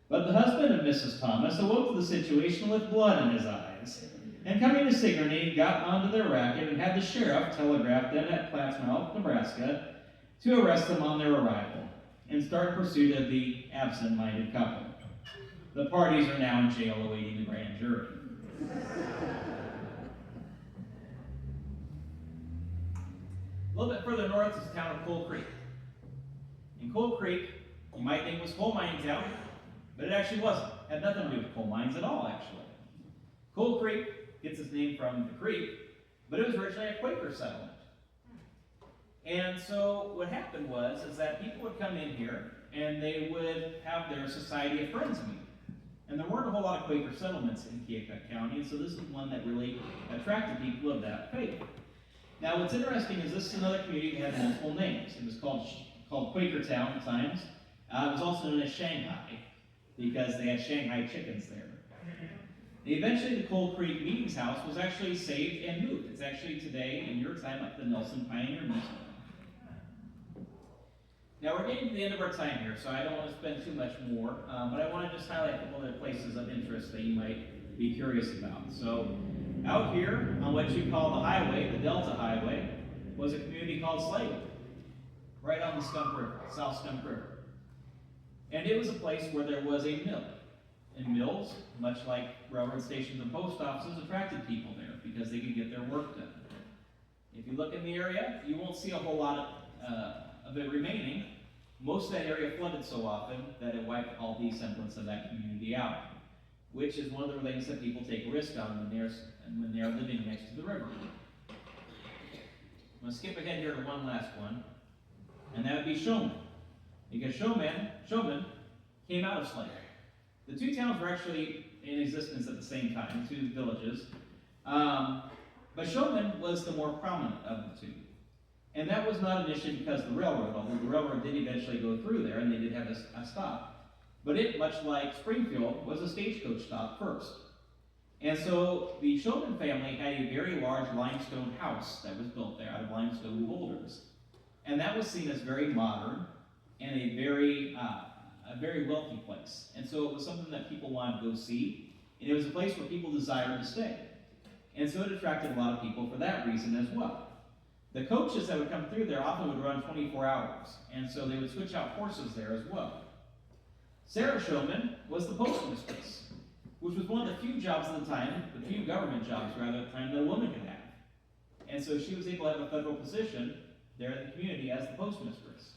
But the husband of Mrs. Thomas awoke to the situation with blood in his eyes, and coming to Sigourney, got onto their racket and had the sheriff telegraph them at Plattsmouth, Nebraska, to arrest them on their arrival and start pursuit of the absent-minded couple. The parties are now in jail awaiting the grand jury." A little bit further north is the town of Coal Creek. In Coal Creek, you might think it was coal mining town, but it actually wasn't. It had nothing to do with coal mines at all, actually. Coal Creek gets its name from the creek, but it was originally a Quaker settlement. And so what happened was that people would come in here and they would have their Society of Friends meet. And there weren't a whole lot of Quaker settlements in Keokuk County, and so this is one that really attracted people of that faith. Now what's interesting is this is another community that had multiple names. It was called Quakertown at times. It was also known as Shanghai, because they had Shanghai chickens there. Eventually the Coal Creek Meetings House was actually saved and moved. It's actually today, in your time, at the Nelson Pioneer Museum. Now we're getting to the end of our time here, so I don't want to spend too much more, but I want to just highlight a couple other places of interest that you might be curious about. So out here on what you call the highway, the Delta Highway, was a community called Slaywood, right on the Skunk River, South Skunk River. And it was a place where there was a mill. And mills, much like railroad stations and post offices, attracted people there because they could get their work done. If you look in the area, you won't see a whole lot of it remaining. Most of that area flooded so often that it wiped all the semblance of that community out, which is one of the things that people take a risk on when they're living next to the river. I'm going to skip ahead here to one last one, and that would be Showman. Because Showman came out of Slade. The two towns were actually in existence at the same time, two villages. But Showman was the more prominent of the two. And that was not initially because of the railroad, although the railroad did eventually go through there and they did have a stop. But it, much like Springfield, was a stagecoach stop first. And so the Showman family had a very large limestone house that was built there out of limestone boulders. And that was seen as very modern and a very a very wealthy place. And so it was something that people wanted to go see, and it was a place where people desired to stay. And so it attracted a lot of people for that reason as well. The coaches that would come through there often would run 24 hours, and so they would switch out horses there as well. Sarah Showman was the postmistress, which was one of the few jobs at the time, the few government jobs rather, at the time that a woman could have. And so she was able to have a federal position there in the community as the postmistress.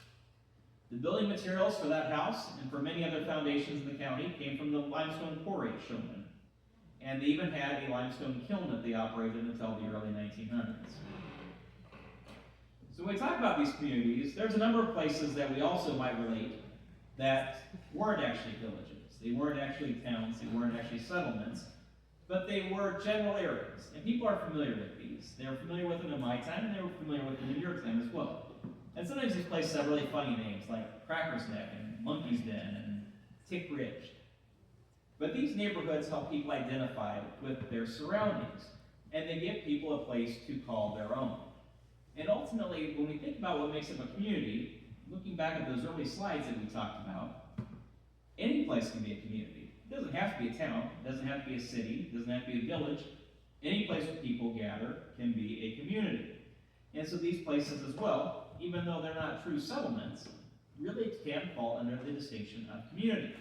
The building materials for that house and for many other foundations in the county came from the limestone quarry Showman. And they even had a limestone kiln that they operated until the early 1900s. So when we talk about these communities, there's a number of places that we also might relate that weren't actually villages. They weren't actually towns, they weren't actually settlements, but they were general areas. And people are familiar with these. They were familiar with them in my time, and they were familiar with them in your time as well. And sometimes these places have really funny names, like Cracker's Neck, and Monkey's Den, and Tick Ridge. But these neighborhoods help people identify with their surroundings, and they give people a place to call their own. And ultimately, when we think about what makes up a community, looking back at those early slides that we talked about, any place can be a community. It doesn't have to be a town, it doesn't have to be a city, it doesn't have to be a village. Any place where people gather can be a community. And so these places as well, even though they're not true settlements, really can fall under the distinction of community.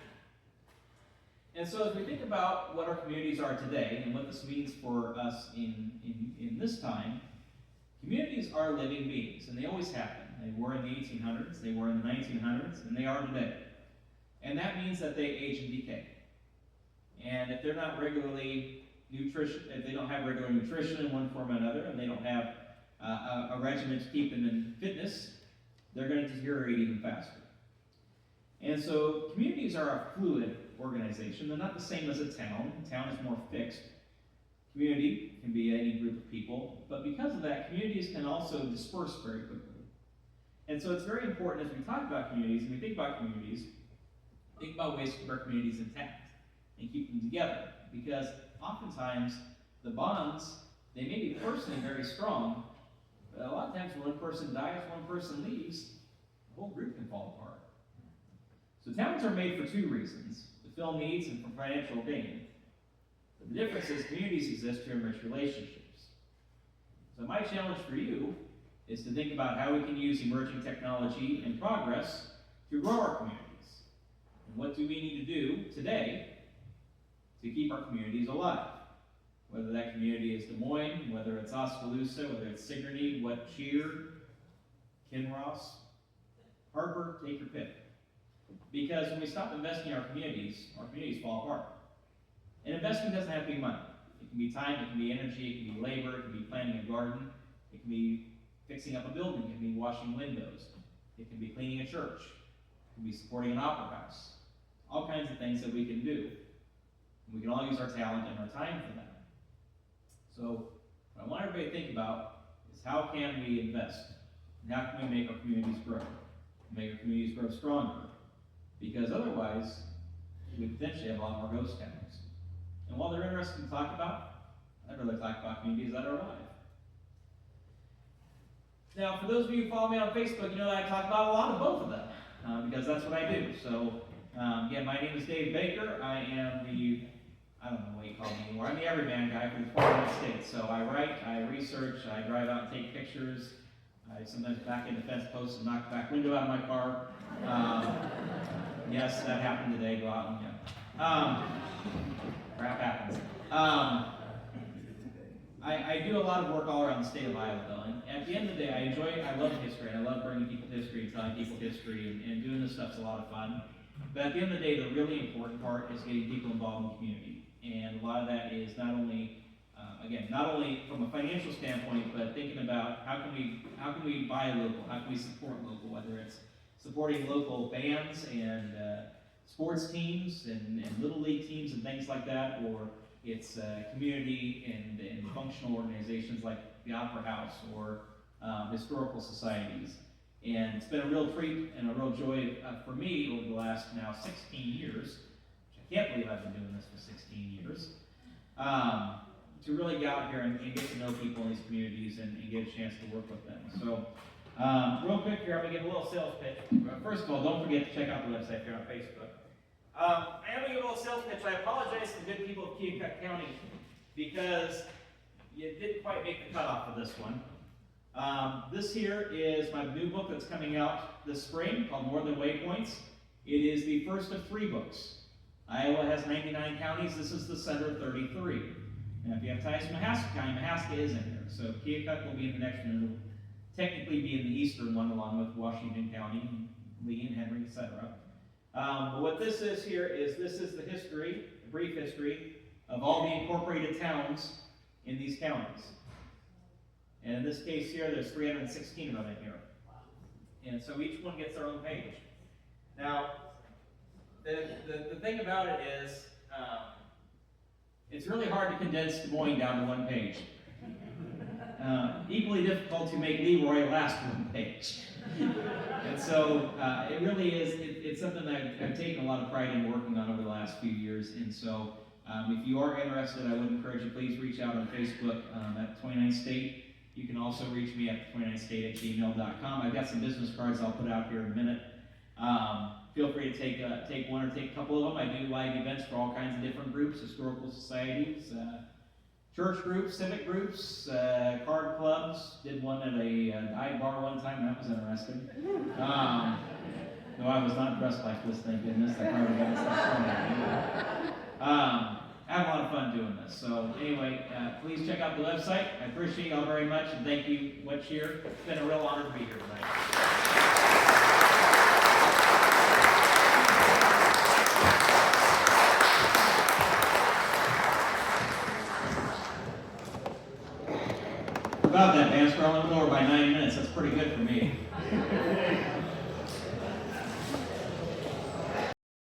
And so as we think about what our communities are today and what this means for us in this time, communities are living beings, and they always have been. They were in the 1800s, they were in the 1900s, and they are today. And that means that they age and decay. And if they're not regularly if they don't have regular nutrition in one form or another, and they don't have a regimen to keep them in fitness, they're going to deteriorate even faster. And so communities are a fluid organization. They're not the same as a town. A town is more fixed. Community can be any group of people, but because of that, communities can also disperse very quickly. And so it's very important as we talk about communities, and we think about communities, think about ways to keep our communities intact and keep them together. Because oftentimes, the bonds, they may be personally very strong, but a lot of times when one person dies, one person leaves, the whole group can fall apart. So towns are made for two reasons: to fill needs and for financial gain. But the difference is communities exist to enrich relationships. So my challenge for you is to think about how we can use emerging technology and progress to grow our communities. And what do we need to do today to keep our communities alive? Whether that community is Des Moines, whether it's Oskaloosa, whether it's Sigourney, Cheer, Kinross, Harper, take your pick. Because when we stop investing in our communities fall apart. And investing doesn't have to be money. It can be time, it can be energy, it can be labor, it can be planting a garden, it can be fixing up a building, it can be washing windows, it can be cleaning a church, it can be supporting an opera house. All kinds of things that we can do. And we can all use our talent and our time for that. So what I want everybody to think about is how can we invest? And how can we make our communities grow? Make our communities grow stronger. Because otherwise, we potentially have a lot more ghost towns. And while they're interesting to talk about, I'd rather talk about communities that are alive. Now, for those of you who follow me on Facebook, you know that I talk about a lot of both of them, because that's what I do. So, again, my name is Dave Baker. I am I don't know what you call me anymore. I'm the everyman guy for the 49 states. So I write, I research, I drive out and take pictures. I sometimes back into fence posts and knock the back window out of my car. Yes, that happened today. Go out and crap happens. I do a lot of work all around the state of Iowa, though. And at the end of the day, I love history. I love bringing people history and telling people history, and doing this stuff's a lot of fun. But at the end of the day, the really important part is getting people involved in the community. And a lot of that is not only from a financial standpoint, but thinking about how can we buy local, how can we support local, whether it's supporting local bands and sports teams and little league teams and things like that, or it's community and functional organizations like the Opera House or historical societies. And it's been a real treat and a real joy for me over the last now 16 years, which I can't believe I've been doing this for 16 years, to really get out here and get to know people in these communities and get a chance to work with them. So Real quick here, I'm going to give a little sales pitch. First of all, don't forget to check out the website if you're on Facebook. I am going to give a little sales pitch. I apologize to the good people of Keokuk County because you didn't quite make the cutoff for this one. This here is my new book that's coming out this spring called More Than Waypoints. It is the first of 3 books. Iowa has 99 counties. This is the center of 33. Now, if you have ties to Mahaska County, Mahaska is in here. So Keokuk will be in the next one. It'll technically be in the eastern one, along with Washington County, and Lee and Henry, etc. But what this is here is this is the history, a brief history, of all the incorporated towns in these counties. And in this case here, there's 316 of them in here. And so each one gets their own page. Now, the thing about it is, it's really hard to condense Des Moines down to one page. Equally difficult to make Leroy last one page. And so it really is, it's something that I've taken a lot of pride in working on over the last few years. And so if you are interested, I would encourage you, please reach out on Facebook at 29 State. You can also reach me at 29state@gmail.com. I've got some business cards I'll put out here in a minute. Feel free to take one or take a couple of them. I do live events for all kinds of different groups, historical societies, church groups, civic groups, card clubs. Did one at a dive bar one time. That was interesting. Though I was not dressed like this, thank goodness. I probably got stuff thrown at me. I have a lot of fun doing this. So anyway, please check out the website. I appreciate y'all very much, and thank you, What's here. It's been a real honor to be here tonight. About that, man. We're only lower by 9 minutes. That's pretty good for me.